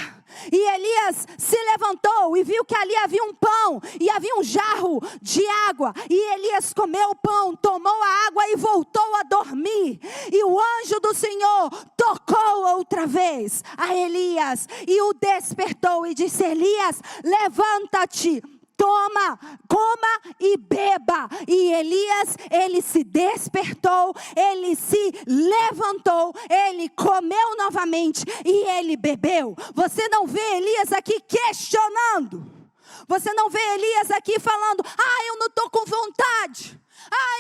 E Elias se levantou e viu que ali havia um pão e havia um jarro de água. E Elias comeu o pão, tomou a água e voltou a dormir. E o anjo do Senhor tocou outra vez a Elias e o despertou e disse: Elias, levanta-te, toma, coma e beba. E Elias, ele se despertou, ele se levantou, ele comeu novamente e ele bebeu. Você não vê Elias aqui questionando. Você não vê Elias aqui falando: eu não estou com vontade.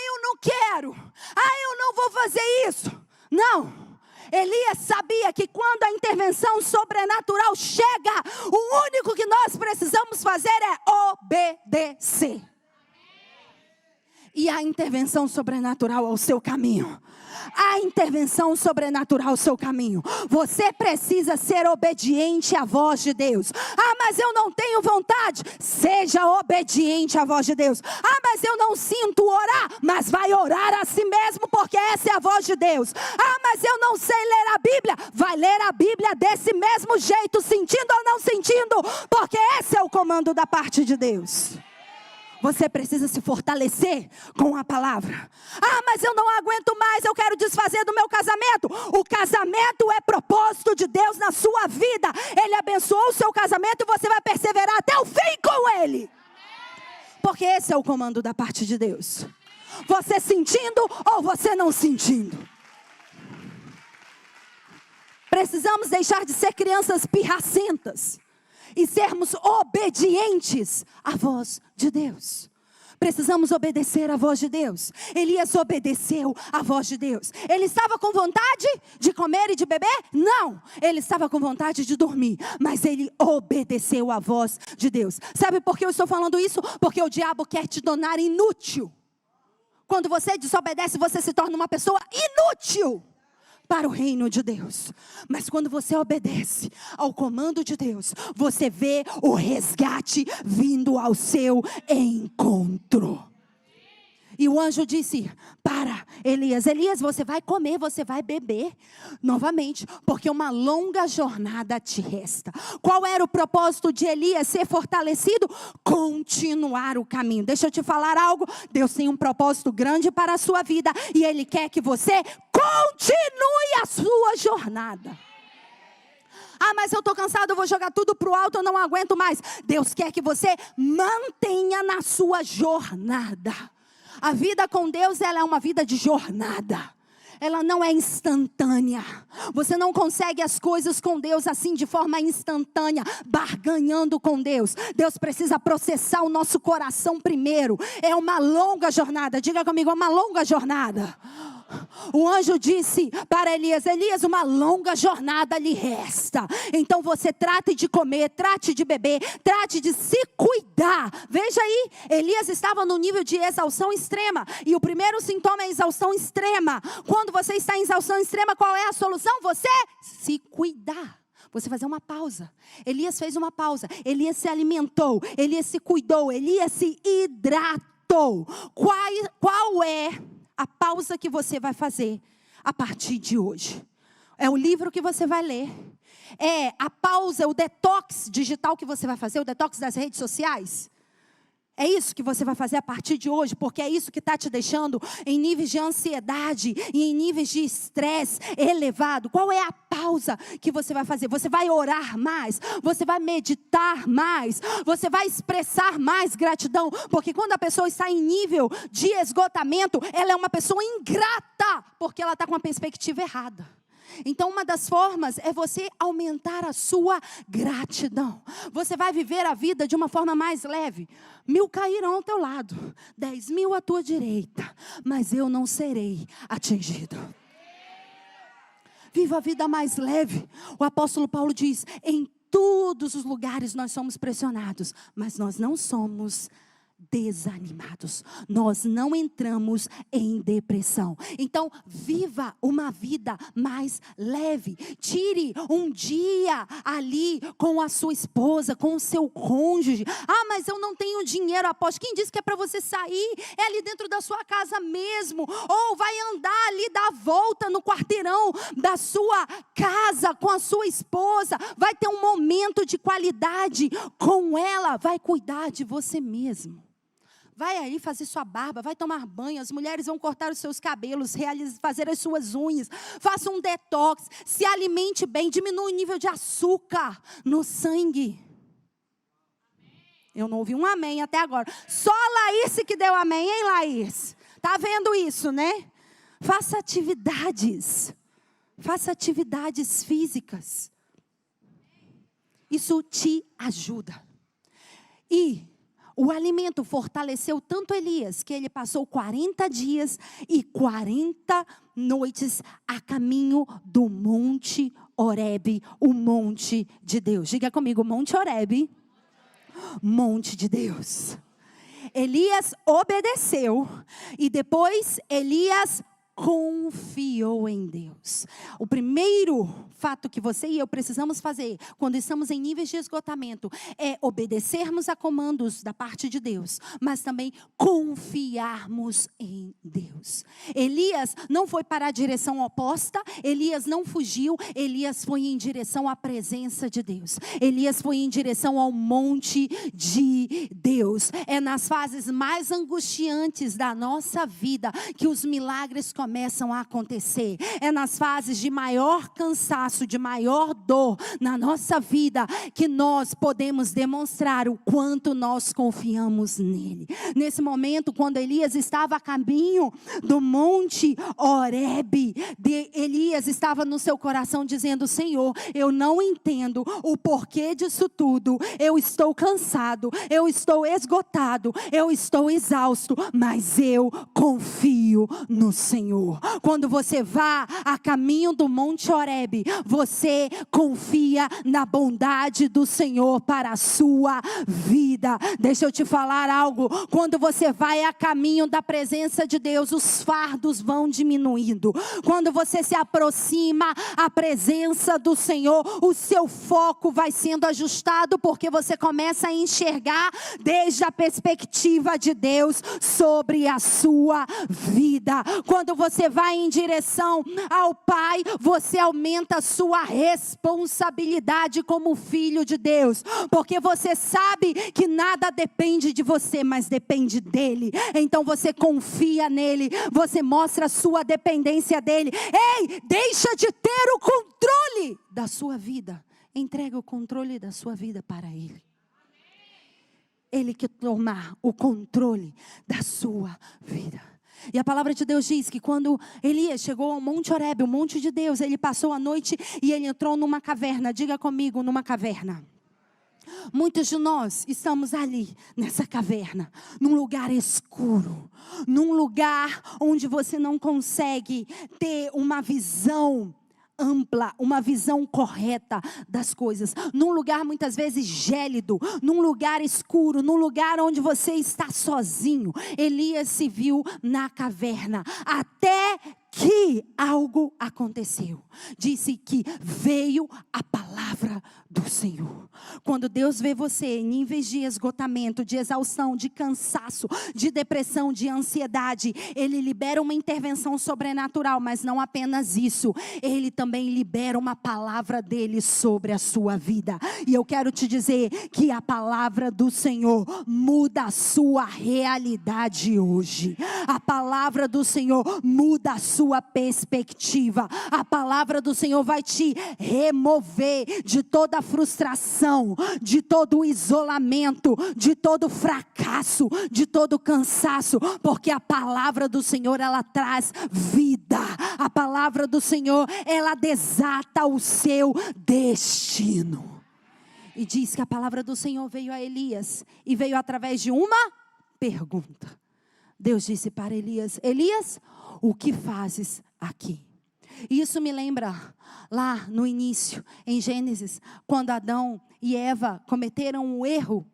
Eu não quero. Eu não vou fazer isso. Não. Elias sabia que quando a intervenção sobrenatural chega, o único que nós precisamos fazer é obedecer. E a intervenção sobrenatural ao seu caminho. A intervenção sobrenatural ao seu caminho. Você precisa ser obediente à voz de Deus. Mas eu não tenho vontade. Seja obediente à voz de Deus. Mas eu não sinto orar. Mas vai orar a si mesmo, porque essa é a voz de Deus. Mas eu não sei ler a Bíblia. Vai ler a Bíblia desse mesmo jeito, sentindo ou não sentindo, porque esse é o comando da parte de Deus. Você precisa se fortalecer com a palavra. Mas eu não aguento mais, eu quero desfazer do meu casamento. O casamento é propósito de Deus na sua vida. Ele abençoou o seu casamento e você vai perseverar até o fim com ele. Porque esse é o comando da parte de Deus. Você sentindo ou você não sentindo. Precisamos deixar de ser crianças pirracentas e sermos obedientes à voz de Deus. Precisamos obedecer à voz de Deus. Elias obedeceu à voz de Deus. Ele estava com vontade de comer e de beber? Não. Ele estava com vontade de dormir. Mas ele obedeceu à voz de Deus. Sabe por que eu estou falando isso? Porque o diabo quer te tornar inútil. Quando você desobedece, você se torna uma pessoa inútil. para o reino de Deus. Mas quando você obedece ao comando de Deus, você vê o resgate vindo ao seu encontro. E o anjo disse para Elias: Elias, você vai comer, você vai beber novamente, porque uma longa jornada te resta. Qual era o propósito de Elias ser fortalecido? Continuar o caminho. Deixa eu te falar algo. Deus tem um propósito grande para a sua vida, e Ele quer que você continue a sua jornada. Ah, mas eu estou cansado, eu vou jogar tudo para o alto, eu não aguento mais. Deus quer que você mantenha na sua jornada. A vida com Deus, ela é uma vida de jornada. Ela não é instantânea. Você não consegue as coisas com Deus assim de forma instantânea, barganhando com Deus. Deus precisa processar o nosso coração primeiro. É uma longa jornada. Diga comigo, é uma longa jornada. O anjo disse para Elias: Elias, uma longa jornada lhe resta. Então você trate de comer, trate de beber, trate de se cuidar. Veja aí, Elias estava no nível de exaustão extrema. E o primeiro sintoma é exaustão extrema. Quando você está em exaustão extrema, qual é a solução? Você se cuidar. Você fazer uma pausa. Elias fez uma pausa. Elias se alimentou. Elias se cuidou. Elias se hidratou. Qual é a pausa que você vai fazer a partir de hoje? É o livro que você vai ler. É a pausa, o detox digital que você vai fazer, o detox das redes sociais. É isso que você vai fazer a partir de hoje, porque é isso que está te deixando em níveis de ansiedade e em níveis de estresse elevado. Qual é a pausa que você vai fazer? Você vai orar mais? Você vai meditar mais? Você vai expressar mais gratidão? Porque quando a pessoa está em nível de esgotamento, ela é uma pessoa ingrata, porque ela está com a perspectiva errada. Então uma das formas é você aumentar a sua gratidão. Você vai viver a vida de uma forma mais leve. 1000 cairão ao teu lado, 10.000 à tua direita, mas eu não serei atingido. Viva a vida mais leve. O apóstolo Paulo diz: em todos os lugares nós somos pressionados, mas nós não somos desanimados, nós não entramos em depressão. Então viva uma vida mais leve. Tire um dia ali com a sua esposa, com o seu cônjuge. Ah, mas eu não tenho dinheiro, apóstolo. Quem disse que é para você sair? É ali dentro da sua casa mesmo, ou vai andar ali, dar a volta no quarteirão da sua casa com a sua esposa, vai ter um momento de qualidade com ela, vai cuidar de você mesmo. Vai aí fazer sua barba, vai tomar banho, as mulheres vão cortar os seus cabelos, fazer as suas unhas, faça um detox, se alimente bem, diminua o nível de açúcar no sangue. Eu não ouvi um amém até agora. Só a Laís que deu amém, hein, Laís? Tá vendo isso, né? Faça atividades físicas. Isso te ajuda. E o alimento fortaleceu tanto Elias, que ele passou 40 dias e 40 noites a caminho do Monte Horebe, o monte de Deus. Diga comigo, Monte Horebe, monte de Deus. Elias obedeceu e depois Elias confiou em Deus. O primeiro fato que você e eu precisamos fazer quando estamos em níveis de esgotamento é obedecermos a comandos da parte de Deus, mas também confiarmos em Deus. Elias não foi para a direção oposta, Elias não fugiu, Elias foi em direção à presença de Deus. Elias foi em direção ao monte de Deus. É nas fases mais angustiantes da nossa vida que os milagres começam a acontecer. É nas fases de maior cansaço, de maior dor na nossa vida que nós podemos demonstrar o quanto nós confiamos nele. Nesse momento, quando Elias estava a caminho do Monte Horebe, Elias estava no seu coração dizendo: Senhor, eu não entendo o porquê disso tudo, eu estou cansado, eu estou esgotado, eu estou exausto, mas eu confio no Senhor. Senhor. Quando você vá a caminho do Monte Horebe, você confia na bondade do Senhor para a sua vida. Deixa eu te falar algo. Quando você vai a caminho da presença de Deus, os fardos vão diminuindo. Quando você se aproxima à presença do Senhor, o seu foco vai sendo ajustado, porque você começa a enxergar desde a perspectiva de Deus sobre a sua vida. Quando você vai em direção ao Pai, você aumenta a sua responsabilidade como filho de Deus, porque você sabe que nada depende de você, mas depende dele. Então você confia nele, você mostra a sua dependência dele. Ei, deixa de ter o controle da sua vida, entrega o controle da sua vida para ele. Ele que tomar o controle da sua vida. E a palavra de Deus diz que quando Elias chegou ao Monte Horebe, o monte de Deus, ele passou a noite e ele entrou numa caverna. Diga comigo, numa caverna. Muitos de nós estamos ali, nessa caverna, num lugar escuro, num lugar onde você não consegue ter uma visão ampla, uma visão correta das coisas, num lugar muitas vezes gélido, num lugar escuro, num lugar onde você está sozinho. Elias se viu na caverna, até que algo aconteceu. Disse que veio a palavra do Senhor. Quando Deus vê você em níveis de esgotamento, de exaustão, de cansaço, de depressão, de ansiedade, Ele libera uma intervenção sobrenatural, mas não apenas isso. Ele também libera uma palavra dele sobre a sua vida. E eu quero te dizer que a palavra do Senhor muda a sua realidade hoje. A palavra do Senhor muda a sua perspectiva. A palavra do Senhor vai te remover de toda a frustração, de todo o isolamento, de todo o fracasso, de todo o cansaço, porque a palavra do Senhor, ela traz vida. A palavra do Senhor, ela desata o seu destino. E diz que a palavra do Senhor veio a Elias, e veio através de uma pergunta. Deus disse para Elias: Elias, o que fazes aqui? E isso me lembra lá no início, em Gênesis, quando Adão e Eva cometeram um erro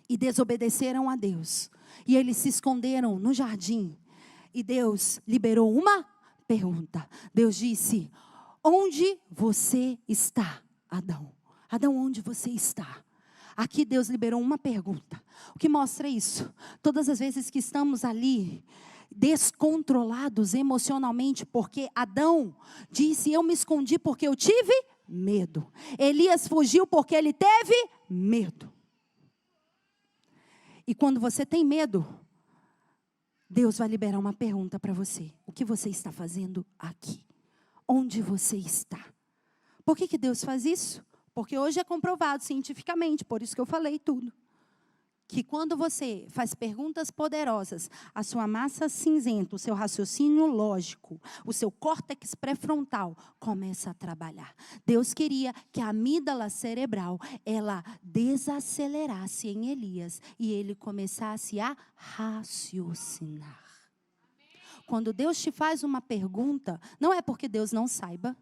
e desobedeceram a Deus. E eles se esconderam no jardim. E Deus liberou uma pergunta. Deus disse: onde você está, Adão? Adão, onde você está? Aqui Deus liberou uma pergunta. O que mostra isso? Todas as vezes que estamos ali descontrolados emocionalmente, porque Adão disse: eu me escondi porque eu tive medo. Elias fugiu porque ele teve medo. E quando você tem medo, Deus vai liberar uma pergunta para você: o que você está fazendo aqui? Onde você está? Por que Deus faz isso? Porque hoje é comprovado cientificamente, por isso que eu falei tudo, que quando você faz perguntas poderosas, a sua massa cinzenta, o seu raciocínio lógico, o seu córtex pré-frontal começa a trabalhar. Deus queria que a amígdala cerebral, ela desacelerasse em Elias e ele começasse a raciocinar. Quando Deus te faz uma pergunta, não é porque Deus não saiba,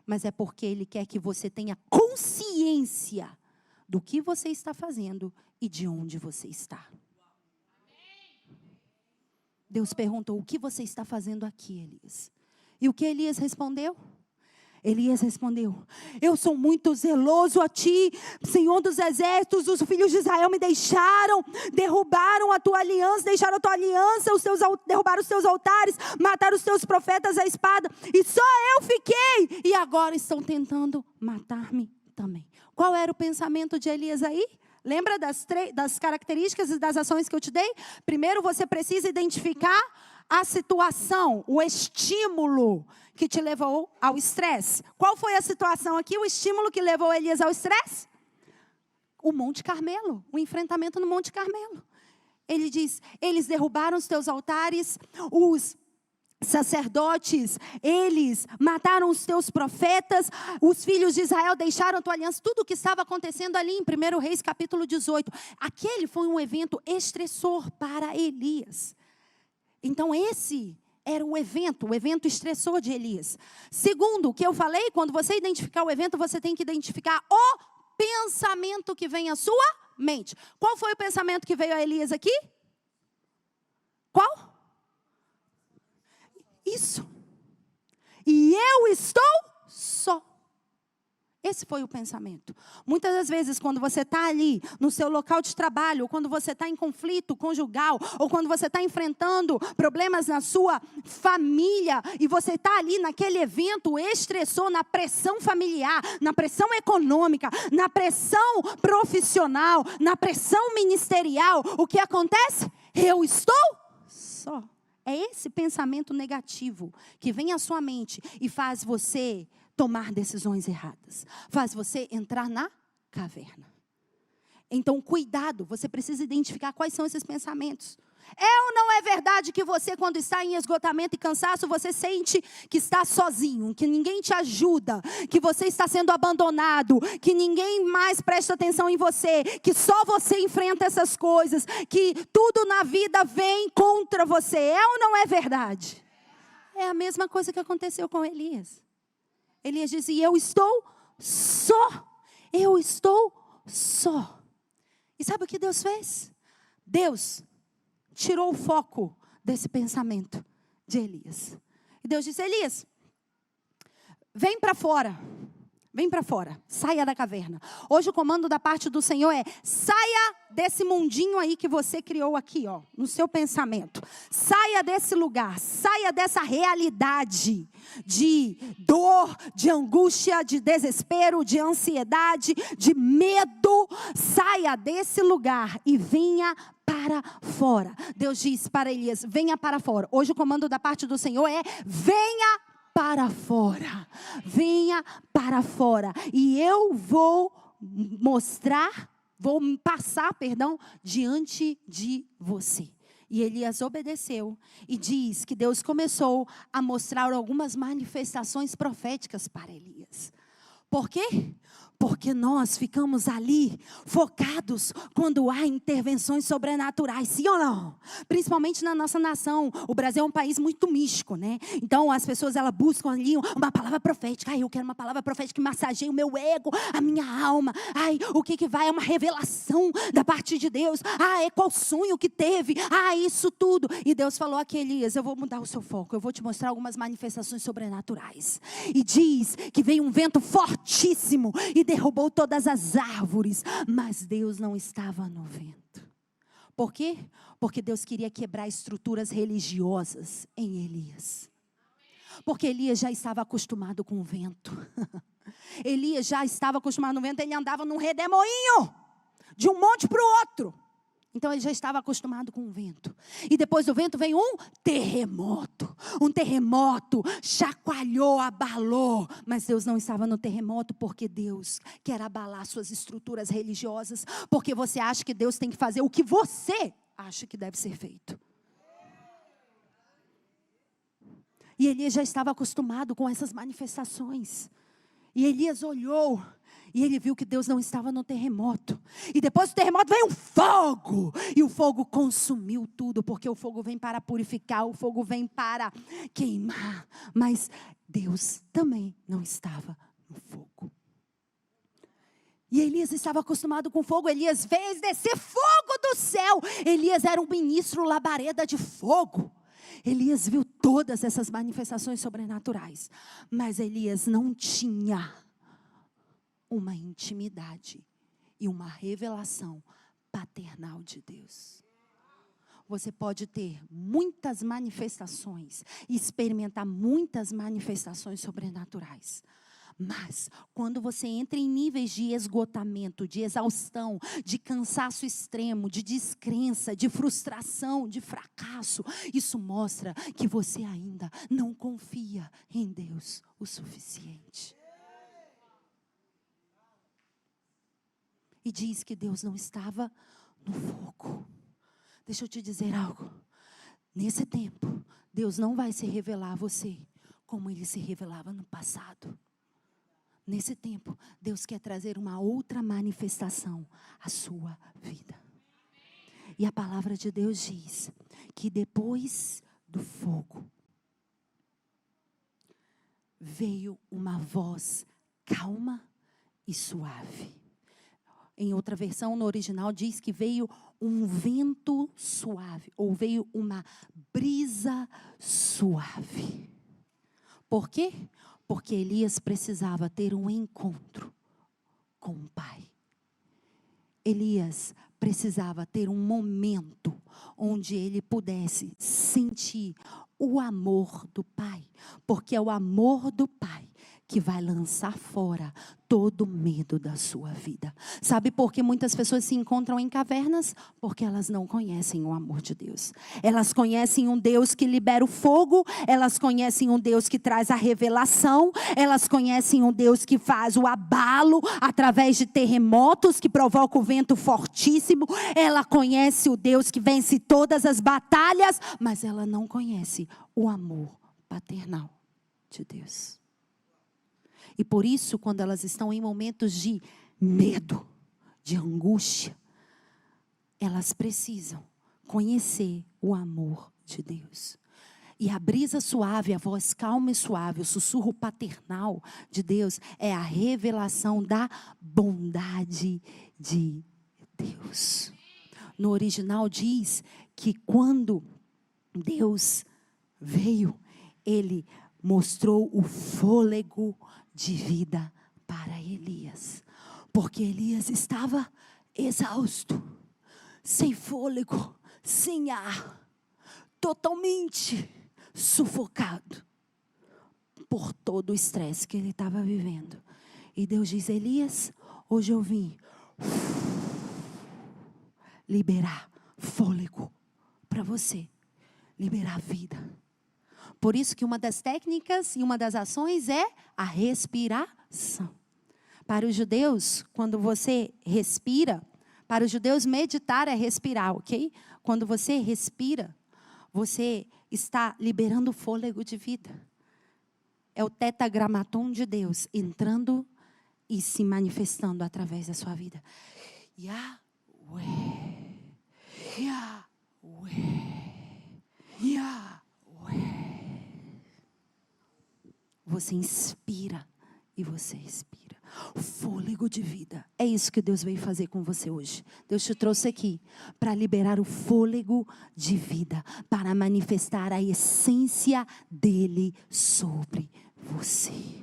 mas é porque Ele quer que você tenha consciência do que você está fazendo e de onde você está. Deus perguntou: o que você está fazendo aqui, Elias? E o que Elias respondeu? Elias respondeu: eu sou muito zeloso a ti, Senhor dos exércitos. Os filhos de Israel me deixaram, derrubaram a tua aliança, deixaram a tua aliança, derrubaram os teus altares, mataram os teus profetas à espada, e só eu fiquei, e agora estão tentando matar-me também. Qual era o pensamento de Elias aí? Lembra das características e das ações que eu te dei? Primeiro você precisa identificar a situação, o estímulo que te levou ao estresse. Qual foi a situação aqui, o estímulo que levou Elias ao estresse? O Monte Carmelo, o enfrentamento no Monte Carmelo. Ele diz: eles derrubaram os teus altares, os sacerdotes, eles mataram os teus profetas, os filhos de Israel deixaram a tua aliança. Tudo o que estava acontecendo ali em 1 Reis capítulo 18. Aquele foi um evento estressor para Elias. Então esse era o evento estressor de Elias. Segundo, o que eu falei, quando você identificar o evento, você tem que identificar o pensamento que vem à sua mente. Qual foi o pensamento que veio a Elias aqui? Qual? Isso. E eu estou só. Esse foi o pensamento. Muitas das vezes, quando você está ali no seu local de trabalho, ou quando você está em conflito conjugal, ou quando você está enfrentando problemas na sua família, e você está ali naquele evento estressor, na pressão familiar, na pressão econômica, na pressão profissional, na pressão ministerial, o que acontece? Eu estou só. É esse pensamento negativo que vem à sua mente e faz você tomar decisões erradas. Faz você entrar na caverna. Então, cuidado, você precisa identificar quais são esses pensamentos. É ou não é verdade que você, quando está em esgotamento e cansaço, você sente que está sozinho, que ninguém te ajuda, que você está sendo abandonado, que ninguém mais presta atenção em você, que só você enfrenta essas coisas, que tudo na vida vem contra você. É ou não é verdade? É a mesma coisa que aconteceu com Elias. Elias disse, eu estou só. Eu estou só. E sabe o que Deus fez? Deus tirou o foco desse pensamento de Elias. E Deus disse, Elias, vem para fora. Vem para fora, saia da caverna. Hoje o comando da parte do Senhor é, saia desse mundinho aí que você criou aqui, ó, no seu pensamento. Saia desse lugar, saia dessa realidade de dor, de angústia, de desespero, de ansiedade, de medo. Saia desse lugar e venha para fora. Deus diz para Elias, venha para fora. Hoje o comando da parte do Senhor é, venha para fora, venha para fora, e eu vou passar, diante de você. E Elias obedeceu, e diz que Deus começou a mostrar algumas manifestações proféticas para Elias. Por quê? Porque nós ficamos ali focados quando há intervenções sobrenaturais, sim ou não? Principalmente na nossa nação. O Brasil é um país muito místico, né? Então as pessoas elas buscam ali uma palavra profética. Ai, eu quero uma palavra profética que massageie o meu ego, a minha alma. Ai, o que vai é uma revelação da parte de Deus. Ah, é qual sonho que teve? Ah, isso tudo. E Deus falou aqui, Elias, eu vou mudar o seu foco. Eu vou te mostrar algumas manifestações sobrenaturais. E diz que veio um vento fortíssimo e derrubou todas as árvores, mas Deus não estava no vento. Por quê? Porque Deus queria quebrar estruturas religiosas em Elias. Porque Elias já estava acostumado com o vento. Elias já estava acostumado no vento, ele andava num redemoinho, de um monte para o outro. Então ele já estava acostumado com o vento. E depois do vento veio um terremoto. Um terremoto chacoalhou, abalou. Mas Deus não estava no terremoto porque Deus quer abalar suas estruturas religiosas. Porque você acha que Deus tem que fazer o que você acha que deve ser feito. E Elias já estava acostumado com essas manifestações. E Elias olhou. E ele viu que Deus não estava no terremoto. E depois do terremoto veio um fogo. E o fogo consumiu tudo. Porque o fogo vem para purificar. O fogo vem para queimar. Mas Deus também não estava no fogo. E Elias estava acostumado com fogo. Elias fez descer fogo do céu. Elias era um ministro labareda de fogo. Elias viu todas essas manifestações sobrenaturais. Mas Elias não tinha uma intimidade e uma revelação paternal de Deus. Você pode ter muitas manifestações e experimentar muitas manifestações sobrenaturais. Mas quando você entra em níveis de esgotamento, de exaustão, de cansaço extremo, de descrença, de frustração, de fracasso, isso mostra que você ainda não confia em Deus o suficiente. E diz que Deus não estava no fogo. Deixa eu te dizer algo. Nesse tempo, Deus não vai se revelar a você como Ele se revelava no passado. Nesse tempo, Deus quer trazer uma outra manifestação à sua vida. E a palavra de Deus diz que depois do fogo veio uma voz calma e suave. Em outra versão, no original, diz que veio um vento suave, ou veio uma brisa suave. Por quê? Porque Elias precisava ter um encontro com o Pai. Elias precisava ter um momento onde ele pudesse sentir o amor do Pai, porque é o amor do Pai que vai lançar fora todo medo da sua vida. Sabe por que muitas pessoas se encontram em cavernas? Porque elas não conhecem o amor de Deus. Elas conhecem um Deus que libera o fogo, elas conhecem um Deus que traz a revelação, elas conhecem um Deus que faz o abalo através de terremotos, que provoca o vento fortíssimo. Ela conhece o Deus que vence todas as batalhas, mas ela não conhece o amor paternal de Deus. E por isso, quando elas estão em momentos de medo, de angústia, elas precisam conhecer o amor de Deus. E a brisa suave, a voz calma e suave, o sussurro paternal de Deus é a revelação da bondade de Deus. No original diz que quando Deus veio, Ele mostrou o fôlego de vida para Elias, porque Elias estava exausto, sem fôlego, sem ar, totalmente sufocado por todo o estresse que ele estava vivendo. E Deus diz: Elias, hoje eu vim liberar fôlego para você, liberar vida. Por isso que uma das técnicas e uma das ações é a respiração. Para os judeus, quando você respira, para os judeus meditar é respirar, ok? Quando você respira, você está liberando fôlego de vida. É o tetragramaton de Deus entrando e se manifestando através da sua vida. Yahweh, Yahweh, Yahweh. Você inspira e você expira. O fôlego de vida. É isso que Deus veio fazer com você hoje. Deus te trouxe aqui para liberar o fôlego de vida, para manifestar a essência dele sobre você.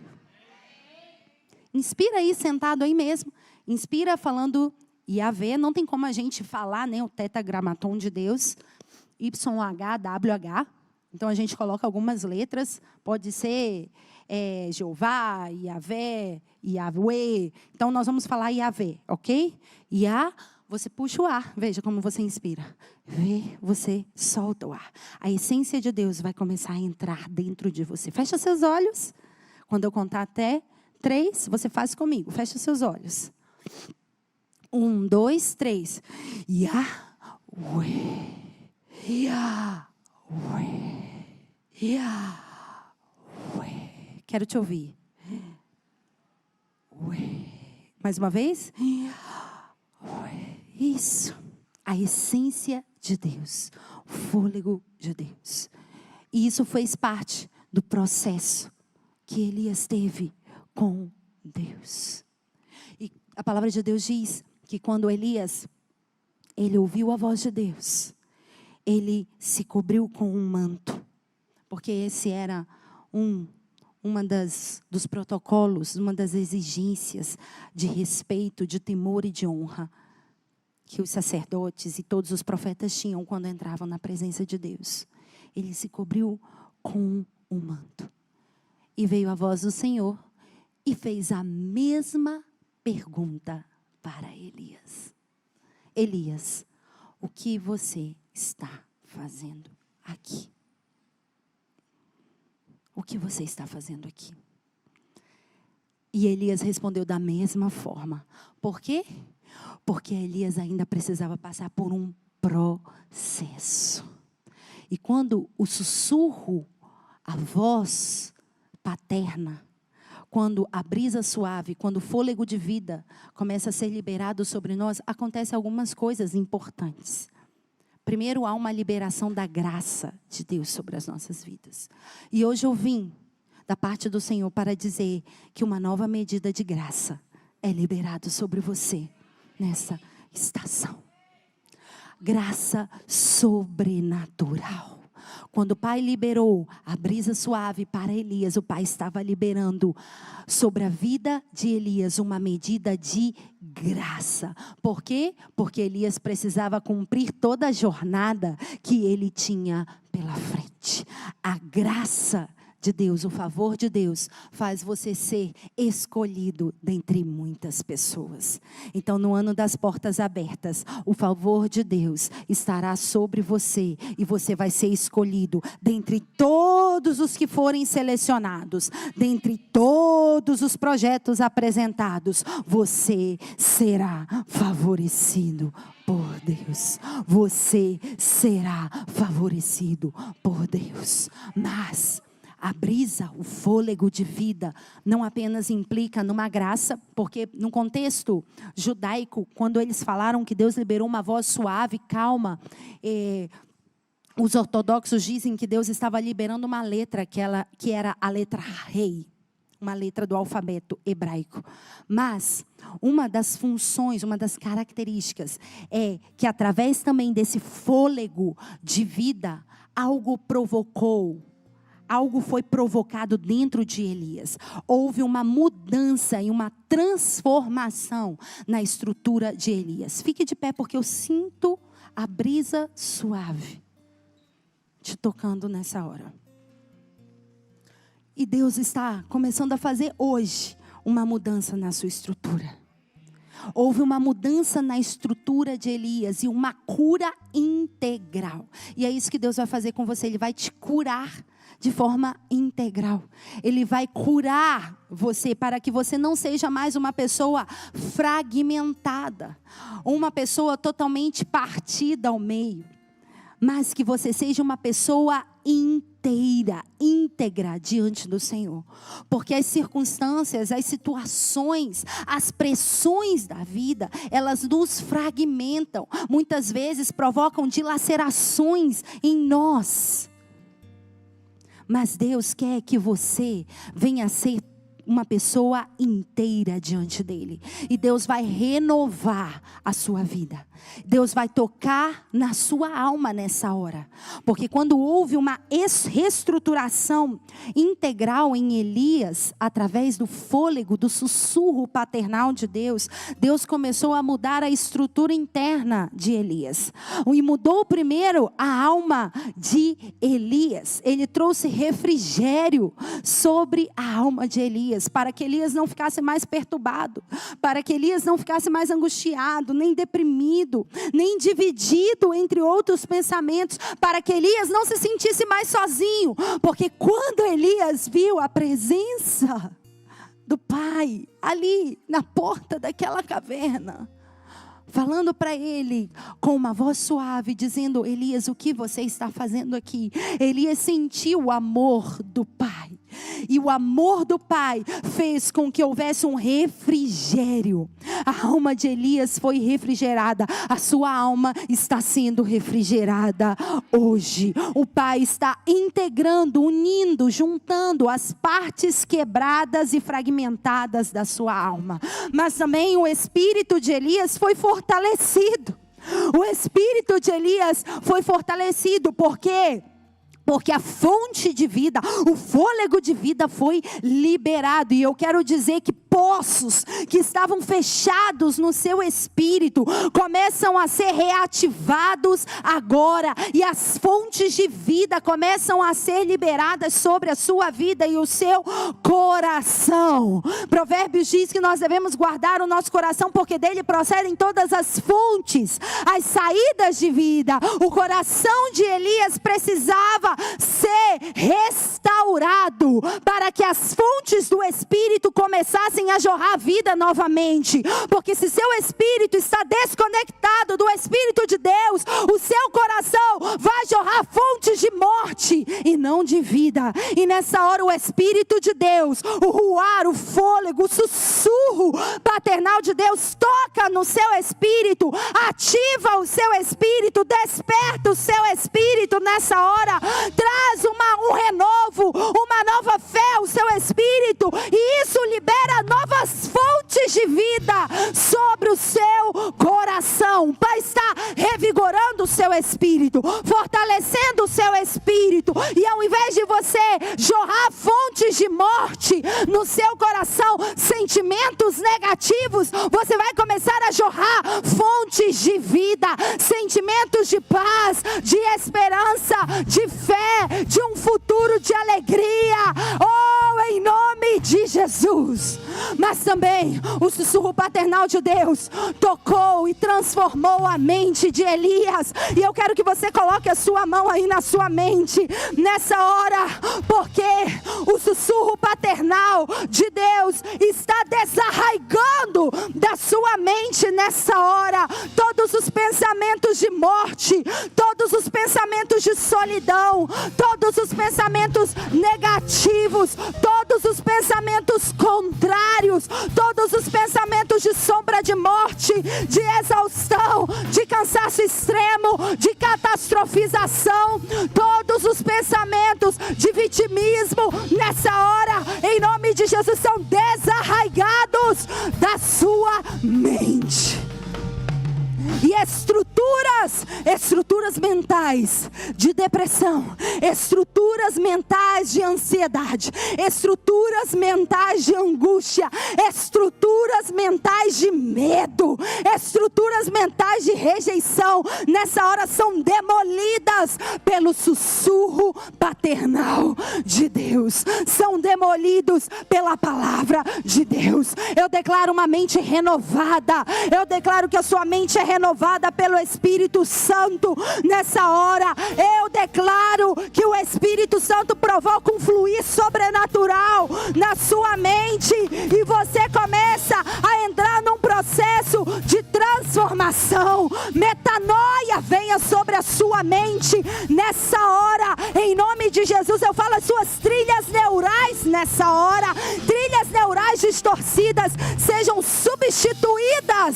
Inspira aí, sentado aí mesmo. Inspira falando Yahvé. Não tem como a gente falar, né, o tetragramaton de Deus. YHWH. Então a gente coloca algumas letras. Pode ser Jeová, Yahvé, Yahweh. Então nós vamos falar Yahvé, ok? Você puxa o ar. Veja como você inspira. Você solta o ar. A essência de Deus vai começar a entrar dentro de você. Fecha seus olhos. Quando eu contar até 3, você faz comigo. Fecha seus olhos. 1, 2, 3. Yahweh, Yahweh, Yahweh. Quero te ouvir. Mais uma vez. Isso. A essência de Deus. O fôlego de Deus. E isso fez parte do processo que Elias teve com Deus. E a palavra de Deus diz que quando Elias, ele ouviu a voz de Deus, ele se cobriu com um manto. Porque esse era dos protocolos, uma das exigências de respeito, de temor e de honra que os sacerdotes e todos os profetas tinham quando entravam na presença de Deus. Ele se cobriu com um manto. E veio a voz do Senhor e fez a mesma pergunta para Elias. Elias, o que você está fazendo aqui? O que você está fazendo aqui? E Elias respondeu da mesma forma. Por quê? Porque Elias ainda precisava passar por um processo. E quando o sussurro, a voz paterna, quando a brisa suave, quando o fôlego de vida começa a ser liberado sobre nós, acontecem algumas coisas importantes. Primeiro, há uma liberação da graça de Deus sobre as nossas vidas. E hoje eu vim da parte do Senhor para dizer que uma nova medida de graça é liberado sobre você nessa estação. Graça sobrenatural. Quando o Pai liberou a brisa suave para Elias, o Pai estava liberando sobre a vida de Elias uma medida de graça. Por quê? Porque Elias precisava cumprir toda a jornada que ele tinha pela frente. A graça de Deus, o favor de Deus, faz você ser escolhido dentre muitas pessoas. Então, no ano das portas abertas, o favor de Deus estará sobre você e você vai ser escolhido dentre todos os que forem selecionados, dentre todos os projetos apresentados. Você será favorecido por Deus. Você será favorecido por Deus. Mas a brisa, o fôlego de vida, não apenas implica numa graça, porque no contexto judaico, quando eles falaram que Deus liberou uma voz suave, calma, os ortodoxos dizem que Deus estava liberando uma letra, que era a letra rei, uma letra do alfabeto hebraico. Mas uma das funções, uma das características é que através também desse fôlego de vida, algo foi provocado dentro de Elias. Houve uma mudança e uma transformação na estrutura de Elias. Fique de pé porque eu sinto a brisa suave te tocando nessa hora. E Deus está começando a fazer hoje uma mudança na sua estrutura. Houve uma mudança na estrutura de Elias e uma cura integral. E é isso que Deus vai fazer com você. Ele vai te curar de forma integral. Ele vai curar você para que você não seja mais uma pessoa fragmentada, uma pessoa totalmente partida ao meio, mas que você seja uma pessoa íntegra diante do Senhor. Porque as circunstâncias, as situações, as pressões da vida, elas nos fragmentam. Muitas vezes provocam dilacerações em nós. Mas Deus quer que você venha a ser uma pessoa inteira diante dele. E Deus vai renovar a sua vida. Deus vai tocar na sua alma nessa hora. Porque quando houve uma reestruturação integral em Elias, através do fôlego, do sussurro paternal de Deus, Deus começou a mudar a estrutura interna de Elias. E mudou primeiro a alma de Elias. Ele trouxe refrigério sobre a alma de Elias, para que Elias não ficasse mais perturbado, para que Elias não ficasse mais angustiado, nem deprimido, nem dividido entre outros pensamentos, para que Elias não se sentisse mais sozinho, porque quando Elias viu a presença do Pai ali na porta daquela caverna, falando para ele com uma voz suave, dizendo: Elias, o que você está fazendo aqui? Elias sentiu o amor do Pai. E o amor do Pai fez com que houvesse um refrigério. A alma de Elias foi refrigerada. A sua alma está sendo refrigerada hoje. O Pai está integrando, unindo, juntando as partes quebradas e fragmentadas da sua alma. Mas também o espírito de Elias foi fortalecido. O espírito de Elias foi fortalecido. Por quê? Porque a fonte de vida, o fôlego de vida foi liberado. E eu quero dizer que poços que estavam fechados no seu espírito começam a ser reativados agora. E as fontes de vida começam a ser liberadas sobre a sua vida e o seu coração. Provérbios diz que nós devemos guardar o nosso coração, porque dele procedem todas as fontes, as saídas de vida. O coração de Elias precisava ser restaurado para que as fontes do Espírito começassem a jorrar vida novamente. Porque se seu espírito está desconectado do Espírito de Deus, o seu coração vai jorrar fontes de morte e não de vida. E nessa hora o Espírito de Deus, o ruar, o fôlego, o sussurro sussurro paternal de Deus toca no seu espírito, ativa o seu espírito, desperta o seu espírito nessa hora, traz um renovo, uma nova fé ao seu espírito, e isso libera novas fontes de vida sobre o seu coração. O Pai está revigorando o seu espírito, fortalecendo o seu espírito, e ao invés de você jorrar fontes de morte no seu coração, sentimentos negativos, você vai começar a jorrar fontes de vida, sentimentos de paz, de esperança, de fé, de um futuro de alegria, oh, em nome de Jesus. Mas também o sussurro paternal de Deus tocou e transformou a mente de Elias, e eu quero que você coloque a sua mão aí na sua mente nessa hora, porque o sussurro paternal de Deus está desarraigando da sua mente nessa hora todos os pensamentos de morte, todos os pensamentos de solidão, todos os pensamentos negativos, todos os pensamentos contrários, todos os pensamentos de sombra de morte, de exaustão, de cansaço extremo, de catastrofização, todos os pensamentos de vitimismo nessa hora, em nome de Jesus, são desarraigados da sua mente. E estruturas mentais de depressão, estruturas mentais de ansiedade, estruturas mentais de angústia, estruturas mentais de medo, estruturas mentais de rejeição, nessa hora são demolidas pelo sussurro paternal de Deus, são demolidos pela palavra de Deus. Eu declaro uma mente renovada, eu declaro que a sua mente é renovada pelo Espírito Santo nessa hora. Eu declaro que o Espírito Santo provoca um fluir sobrenatural na sua mente, e você começa a entrar num processo de transformação. Metanoia venha sobre a sua mente nessa hora, em nome de Jesus. Eu falo as suas trilhas neurais nessa hora, trilhas neurais distorcidas sejam substituídas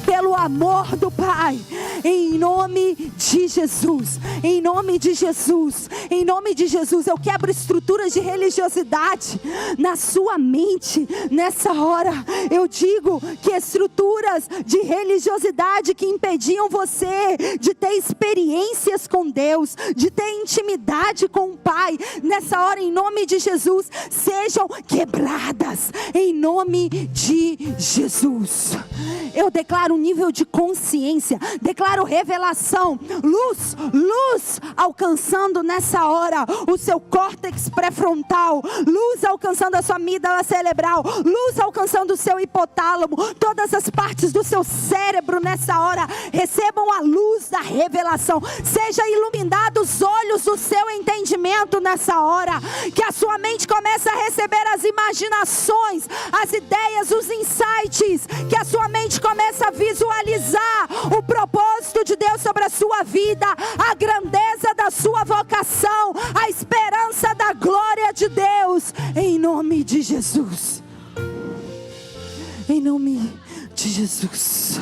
pelo amor do Pai, em nome de Jesus, em nome de Jesus, em nome de Jesus. Eu quebro estruturas de religiosidade na sua mente nessa hora. Eu digo que estruturas de religiosidade que impediam você de ter experiências com Deus, de ter intimidade com o Pai, nessa hora, em nome de Jesus, sejam quebradas, em nome de Jesus. Eu declaro um nível de consciência, declaro revelação, luz alcançando nessa hora o seu córtex pré-frontal, luz alcançando a sua amígdala cerebral, luz alcançando o seu hipotálamo, todas as partes do seu cérebro nessa hora recebam a luz da revelação. Seja iluminado os olhos do seu entendimento nessa hora, que a sua mente comece a receber as imaginações, as ideias, os insights, que a sua mente comece a visualizar o propósito de Deus sobre a sua vida, a grandeza da sua vocação, a esperança da glória de Deus, em nome de Jesus, em nome de Jesus.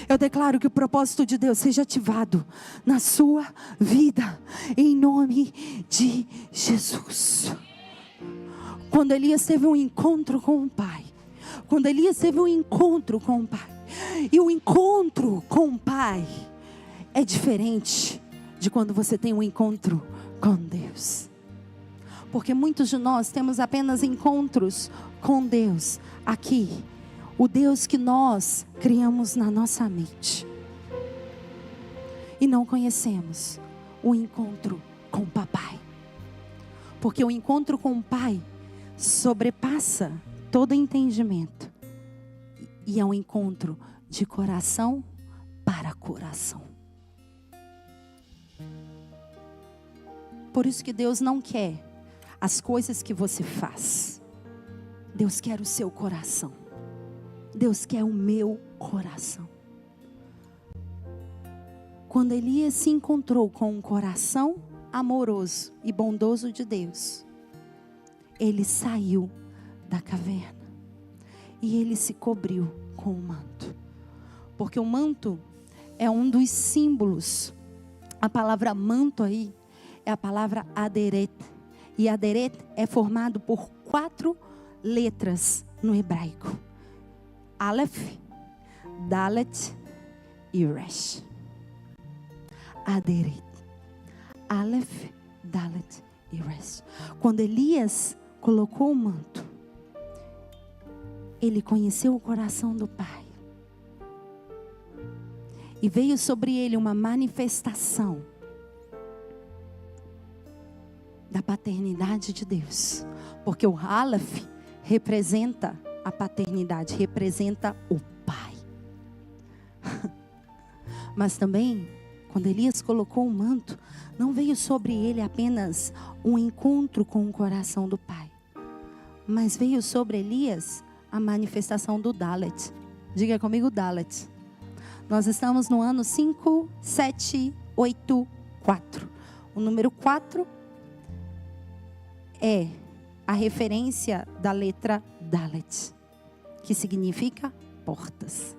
Eu declaro que o propósito de Deus seja ativado na sua vida, em nome de Jesus. Quando Elias teve um encontro com o Pai, quando Elias teve um encontro com o Pai, e o encontro com o Pai é diferente de quando você tem um encontro com Deus. Porque muitos de nós temos apenas encontros com Deus aqui, o Deus que nós criamos na nossa mente, e não conhecemos o encontro com o Papai. Porque o encontro com o Pai sobrepassa todo entendimento, e é um encontro de coração para coração. Por isso que Deus não quer as coisas que você faz. Deus quer o seu coração. Deus quer o meu coração. Quando Elias se encontrou com um coração amoroso e bondoso de Deus, ele saiu da caverna. e ele se cobriu com o manto. Porque o manto é um dos símbolos. A palavra manto aí é a palavra aderet. E aderet é formado por 4 letras no hebraico: Aleph, Dalet e Resh. Aderet. Aleph, Dalet e Resh. Quando Elias colocou o manto, ele conheceu o coração do Pai. E veio sobre ele uma manifestação da paternidade de Deus. Porque o Aleph representa a paternidade, representa o Pai. Mas também, quando Elias colocou o manto, não veio sobre ele apenas um encontro com o coração do Pai, mas veio sobre Elias a manifestação do Dalet. Diga comigo, Dalet. Nós estamos no ano 5784. O número 4 é a referência da letra Dalet, que significa portas.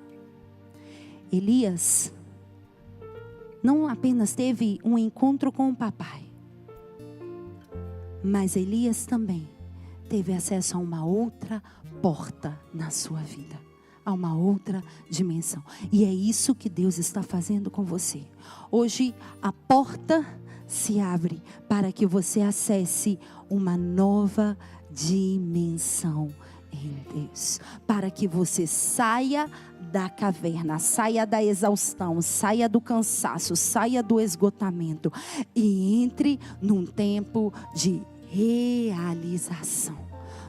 Elias não apenas teve um encontro com o papai, mas Elias também teve acesso a uma outra porta na sua vida, a uma outra dimensão. E é isso que Deus está fazendo com você. Hoje a porta se abre para que você acesse uma nova dimensão em Deus, para que você saia da caverna, saia da exaustão, saia do cansaço, saia do esgotamento e entre num tempo de realização,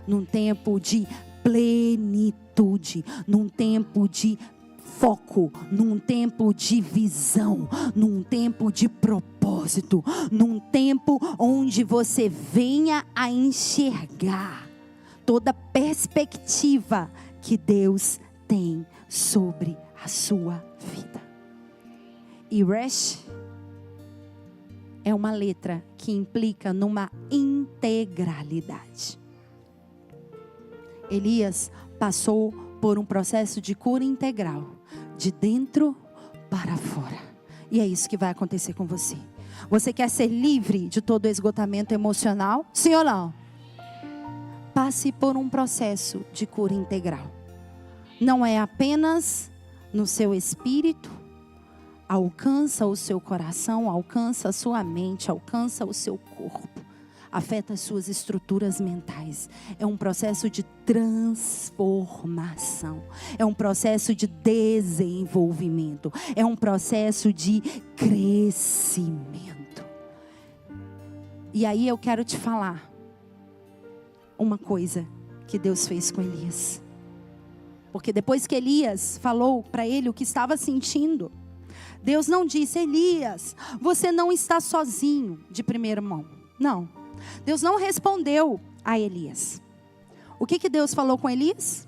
num tempo de plenitude, num tempo de foco, num tempo de visão, num tempo de propósito, num tempo onde você venha a enxergar toda a perspectiva que Deus tem sobre a sua vida. E Resh é uma letra que implica numa integralidade. Elias passou por um processo de cura integral, de dentro para fora. E é isso que vai acontecer com você. Você quer ser livre de todo esgotamento emocional? Sim ou não? Passe por um processo de cura integral. Não é apenas no seu espírito, alcança o seu coração, alcança a sua mente, alcança o seu corpo, afeta as suas estruturas mentais. É um processo de transformação, é um processo de desenvolvimento, é um processo de crescimento. E aí eu quero te falar uma coisa que Deus fez com Elias. Porque depois que Elias falou para ele o que estava sentindo, Deus não disse: Elias, você não está sozinho de primeira mão. Não. Deus não respondeu a Elias. O que Deus falou com Elias?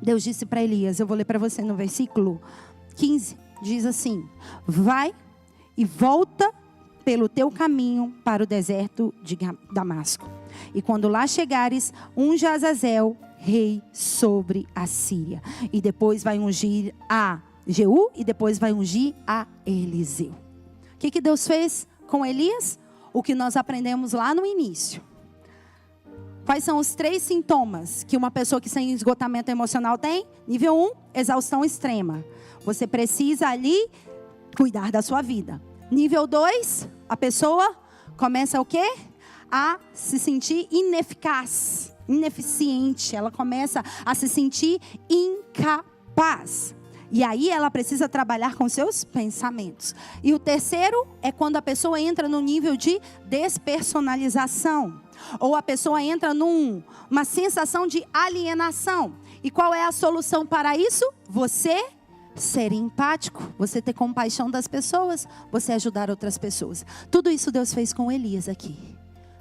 Deus disse para Elias, eu vou ler para você no versículo 15, diz assim: vai e volta pelo teu caminho para o deserto de Damasco. E quando lá chegares, unge Azazel, rei sobre a Síria. E depois vai ungir a Jeú e depois vai ungir a Eliseu. O que Deus fez com Elias? O que nós aprendemos lá no início. Quais são os 3 sintomas que uma pessoa que tem esgotamento emocional tem? Nível 1, exaustão extrema. Você precisa ali cuidar da sua vida. Nível 2, a pessoa começa o quê? A se sentir ineficaz, ineficiente. Ela começa a se sentir incapaz. E aí ela precisa trabalhar com seus pensamentos. E o terceiro é quando a pessoa entra no nível de despersonalização. Ou a pessoa entra numa sensação de alienação. E qual é a solução para isso? Você ser empático, você ter compaixão das pessoas, você ajudar outras pessoas. Tudo isso Deus fez com Elias aqui.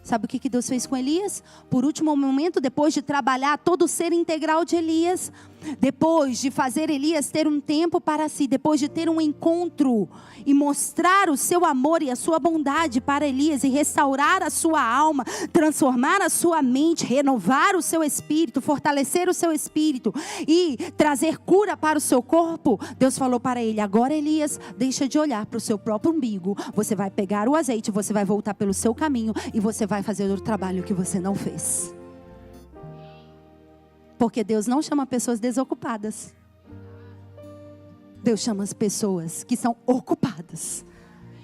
Sabe o que Deus fez com Elias? Por último momento, depois de trabalhar todo o ser integral de Elias, depois de fazer Elias ter um tempo para si, depois de ter um encontro e mostrar o seu amor e a sua bondade para Elias, e restaurar a sua alma, transformar a sua mente, renovar o seu espírito, fortalecer o seu espírito e trazer cura para o seu corpo, Deus falou para ele: agora, Elias, deixa de olhar para o seu próprio umbigo, você vai pegar o azeite, você vai voltar pelo seu caminho e você vai fazer o trabalho que você não fez. Porque Deus não chama pessoas desocupadas. Deus chama as pessoas que são ocupadas.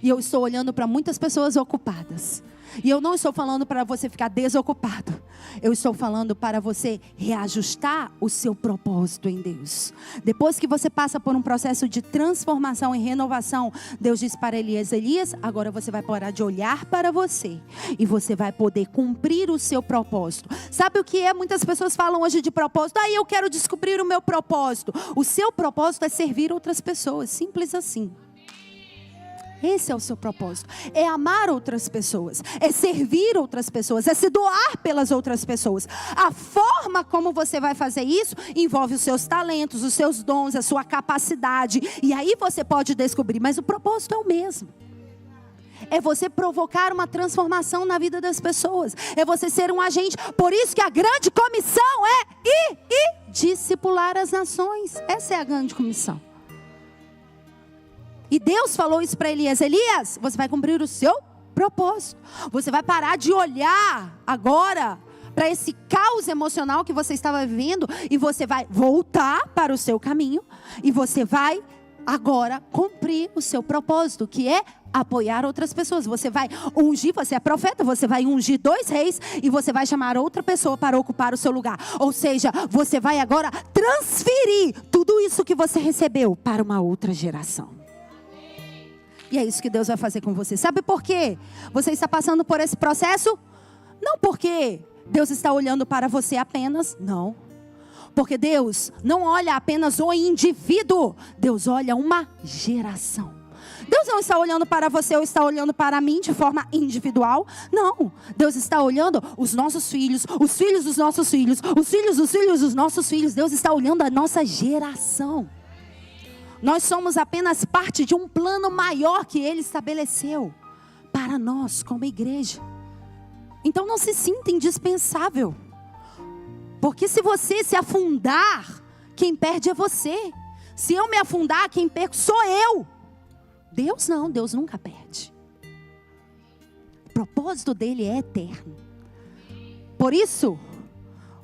E eu estou olhando para muitas pessoas ocupadas. E eu não estou falando para você ficar desocupado. Eu estou falando para você reajustar o seu propósito em Deus. Depois que você passa por um processo de transformação e renovação, Deus diz para Elias: Elias, agora você vai parar de olhar para você. E você vai poder cumprir o seu propósito. Sabe o que é? Muitas pessoas falam hoje de propósito. Eu quero descobrir o meu propósito. O seu propósito é servir outras pessoas. Simples assim. Esse é o seu propósito, é amar outras pessoas, é servir outras pessoas, é se doar pelas outras pessoas. A forma como você vai fazer isso envolve os seus talentos, os seus dons, a sua capacidade. E aí você pode descobrir, mas o propósito é o mesmo. É você provocar uma transformação na vida das pessoas, é você ser um agente. Por isso que a grande comissão é ir e discipular as nações. Essa é a grande comissão. E Deus falou isso para Elias: Elias, você vai cumprir o seu propósito. Você vai parar de olhar agora para esse caos emocional que você estava vivendo, e você vai voltar para o seu caminho, e você vai agora cumprir o seu propósito, que é apoiar outras pessoas. Você vai ungir, você é profeta, você vai ungir 2 reis, e você vai chamar outra pessoa para ocupar o seu lugar. Ou seja, você vai agora transferir tudo isso que você recebeu para uma outra geração. E é isso que Deus vai fazer com você. Sabe por quê você está passando por esse processo? Não porque Deus está olhando para você apenas, não. Porque Deus não olha apenas o indivíduo, Deus olha uma geração. Deus não está olhando para você ou está olhando para mim de forma individual. Não, Deus está olhando os nossos filhos, os filhos dos nossos filhos, os filhos dos filhos dos nossos filhos. Deus está olhando a nossa geração. Nós somos apenas parte de um plano maior que Ele estabeleceu para nós como igreja. Então não se sinta indispensável. Porque se você se afundar, quem perde é você. Se eu me afundar, quem perco sou eu. Deus não, Deus nunca perde. O propósito dele é eterno. Por isso,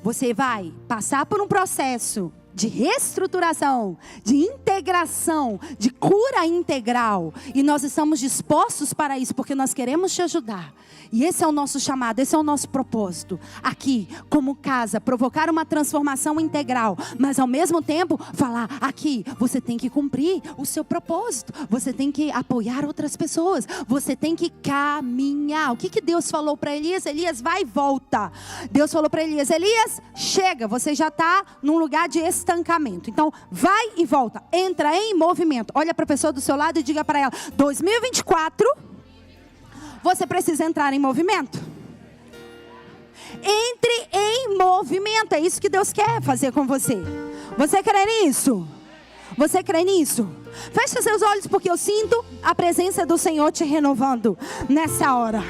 você vai passar por um processo de reestruturação, de integração, de cura integral. E nós estamos dispostos para isso, porque nós queremos te ajudar. E esse é o nosso chamado, esse é o nosso propósito. Aqui, como casa, provocar uma transformação integral. Mas ao mesmo tempo, falar: aqui, você tem que cumprir o seu propósito. Você tem que apoiar outras pessoas. Você tem que caminhar. O que Deus falou para Elias? Elias, vai e volta. Deus falou para Elias: Elias, chega, você já está num lugar de estancamento. Então, vai e volta. Entra em movimento. Olha para a pessoa do seu lado e diga para ela: 2024, você precisa entrar em movimento. Entre em movimento. É isso que Deus quer fazer com você. Você crê nisso? Você crê nisso? Feche seus olhos, porque eu sinto a presença do Senhor te renovando nessa hora.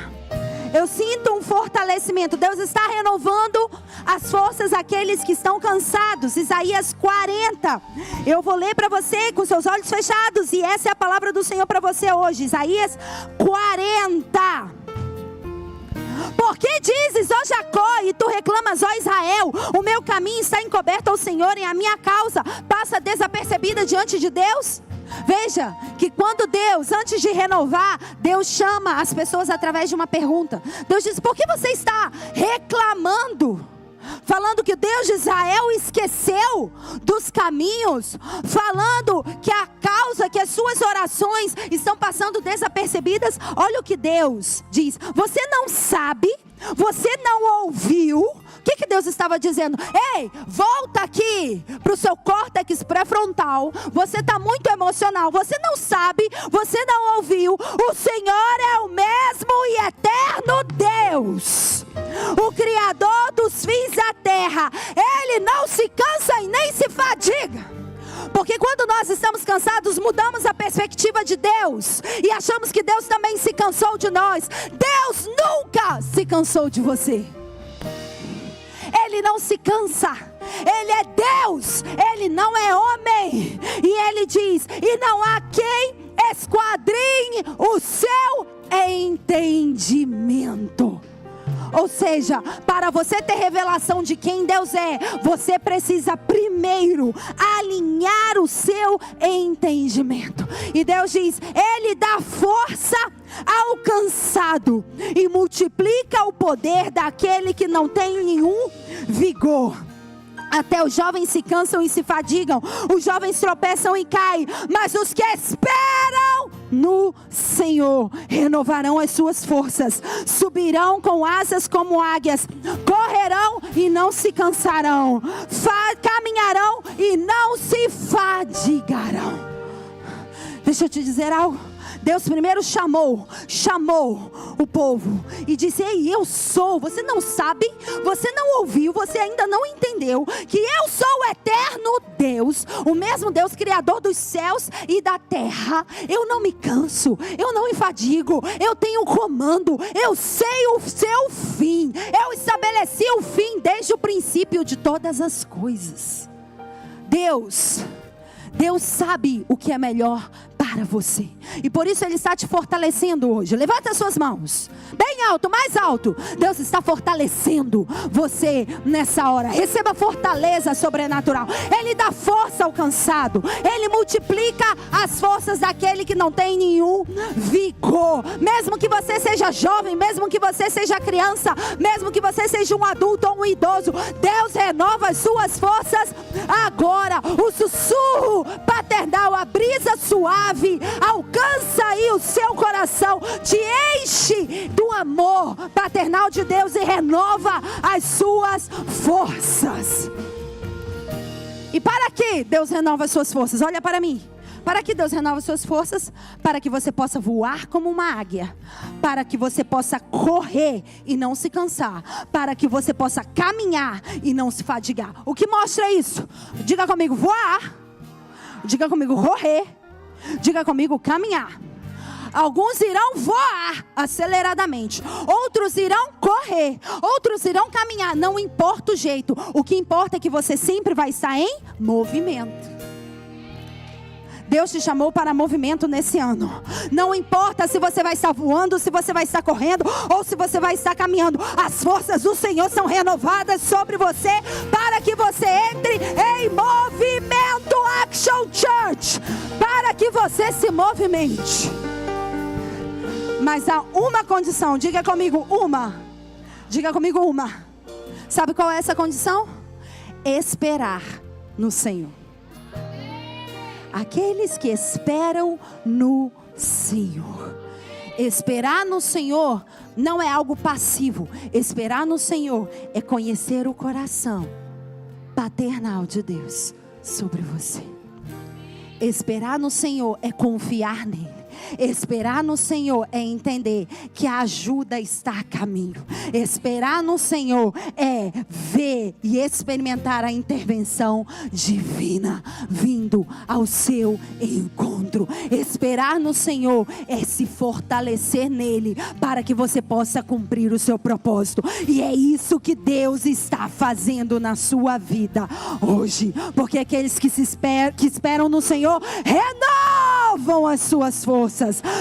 Eu sinto um fortalecimento. Deus está renovando as forças daqueles que estão cansados. Isaías 40. Eu vou ler para você com seus olhos fechados. E essa é a palavra do Senhor para você hoje. Isaías 40. Por que dizes, ó Jacó, e tu reclamas, ó Israel? O meu caminho está encoberto ao Senhor, e a minha causa passa desapercebida diante de Deus? Veja que quando Deus, antes de renovar, Deus chama as pessoas através de uma pergunta. Deus diz: por que você está reclamando? Falando que Deus de Israel esqueceu dos caminhos, falando que a causa, que as suas orações estão passando desapercebidas. Olha o que Deus diz: você não sabe, você não ouviu. O que Deus estava dizendo? Ei, volta aqui para o seu córtex pré-frontal. Você está muito emocional. Você não sabe, você não ouviu. O Senhor é o mesmo e eterno Deus, o Criador dos fins da terra. Ele não se cansa e nem se fadiga. Porque quando nós estamos cansados, mudamos a perspectiva de Deus e achamos que Deus também se cansou de nós. Deus nunca se cansou de você. Ele não se cansa. Ele é Deus, Ele não é homem. E Ele diz: e não há quem esquadrinhe o seu entendimento. Ou seja, para você ter revelação de quem Deus é, você precisa primeiro alinhar o seu entendimento. E Deus diz: Ele dá força ao cansado e multiplica o poder daquele que não tem nenhum vigor. Até os jovens se cansam e se fadigam, os jovens tropeçam e caem, mas os que esperam no Senhor renovarão as suas forças, subirão com asas como águias, correrão e não se cansarão, caminharão e não se fadigarão. Deixa eu te dizer algo. Deus primeiro chamou o povo e disse: ei, eu sou. Você não sabe, você não ouviu, você ainda não entendeu que eu sou o eterno Deus, o mesmo Deus criador dos céus e da terra. Eu não me canso, eu não me fadigo, eu tenho comando, eu sei o seu fim, eu estabeleci o fim desde o princípio de todas as coisas. Deus sabe o que é melhor para você, e por isso Ele está te fortalecendo hoje. Levanta as suas mãos bem alto, mais alto. Deus está fortalecendo você nessa hora. Receba fortaleza sobrenatural. Ele dá força ao cansado, Ele multiplica as forças daquele que não tem nenhum vigor. Mesmo que você seja jovem, mesmo que você seja criança, mesmo que você seja um adulto ou um idoso, Deus renova as suas forças agora. O sussurro paternal, a brisa suave alcança aí o seu coração, te enche do amor paternal de Deus e renova as suas forças. E para que Deus renova as suas forças? Olha para mim. Para que Deus renova as suas forças? Para que você possa voar como uma águia, para que você possa correr e não se cansar, para que você possa caminhar e não se fadigar. O que mostra isso? Diga comigo: voar. Diga comigo: correr. Diga comigo: caminhar. Alguns irão voar aceleradamente, outros irão correr, outros irão caminhar. Não importa o jeito, o que importa é que você sempre vai estar em movimento. Deus te chamou para movimento nesse ano. Não importa se você vai estar voando, se você vai estar correndo ou se você vai estar caminhando. As forças do Senhor são renovadas sobre você para que você entre em movimento. Action Church, para que você se movimente. Mas há uma condição. Diga comigo: uma. Diga comigo: uma. Sabe qual é essa condição? Esperar no Senhor. Aqueles que esperam no Senhor. Esperar no Senhor não é algo passivo. Esperar no Senhor é conhecer o coração paternal de Deus sobre você. Esperar no Senhor é confiar nele. Esperar no Senhor é entender que a ajuda está a caminho. Esperar no Senhor é ver e experimentar a intervenção divina vindo ao seu encontro. Esperar no Senhor é se fortalecer nele para que você possa cumprir o seu propósito. E é isso que Deus está fazendo na sua vida hoje. Porque aqueles que esperam no Senhor renovam as suas forças.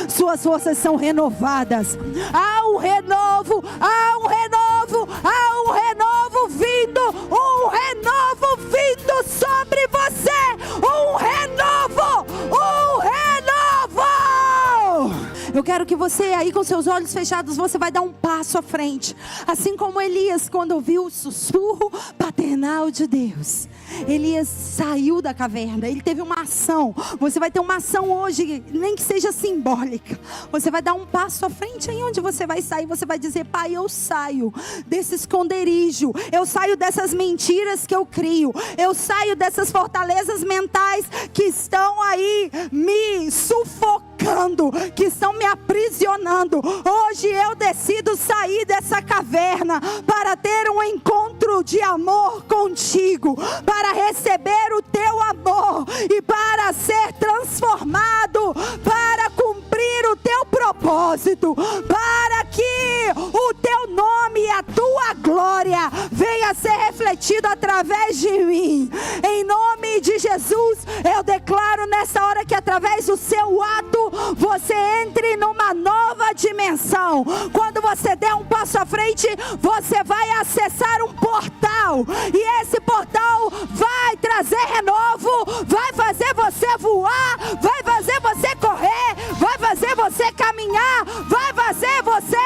Suas forças são renovadas. Há um renovo, há um renovo, há um renovo vindo, um renovo vindo sobre você, um renovo, um renovo. Eu quero que você aí com seus olhos fechados, você vai dar um passo à frente, assim como Elias quando ouviu o sussurro paternal de Deus. Elias saiu da caverna, ele teve uma ação. Você vai ter uma ação hoje, nem que seja simbólica. Você vai dar um passo à frente aí onde você vai sair. Você vai dizer: Pai, eu saio desse esconderijo, eu saio dessas mentiras que eu crio, eu saio dessas fortalezas mentais que estão aí me sufocando, que estão me aprisionando. Hoje eu decido sair dessa caverna para ter um encontro de amor contigo, para receber o propósito, para que o teu nome e a tua glória venha a ser refletido através de mim. Em nome de Jesus, eu declaro nessa hora que através do seu ato, você entre numa nova dimensão. Quando você der um passo à frente, você vai acessar um portal, e esse portal vai trazer renovo, vai fazer você voar, vai fazer você correr, vai fazer você caminhar, vai fazer você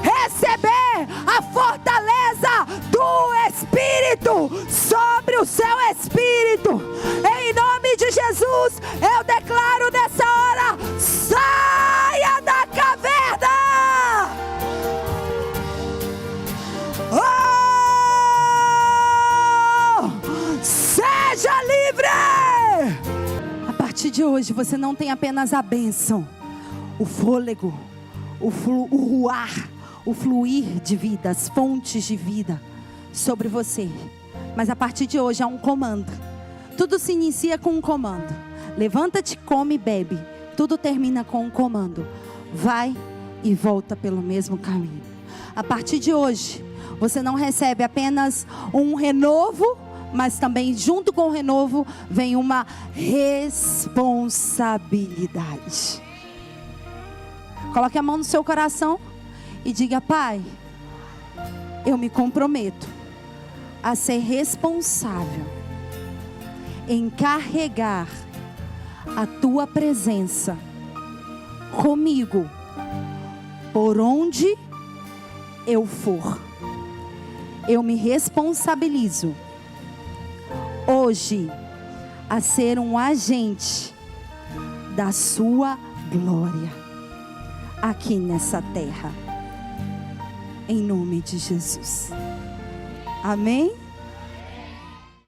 receber a fortaleza do Espírito sobre o seu espírito. Em nome de Jesus, eu declaro nessa hora: saia da caverna! Seja livre! A partir de hoje, você não tem apenas a bênção, o fôlego, o ruar, o fluir de vida, as fontes de vida sobre você. Mas a partir de hoje há um comando. Tudo se inicia com um comando. Levanta-te, come e bebe. Tudo termina com um comando. Vai e volta pelo mesmo caminho. A partir de hoje, você não recebe apenas um renovo, mas também junto com o renovo vem uma responsabilidade. Coloque a mão no seu coração e diga: Pai, eu me comprometo a ser responsável em carregar a tua presença comigo por onde eu for. Eu me responsabilizo hoje a ser um agente da sua glória aqui nessa terra, em nome de Jesus. Amém?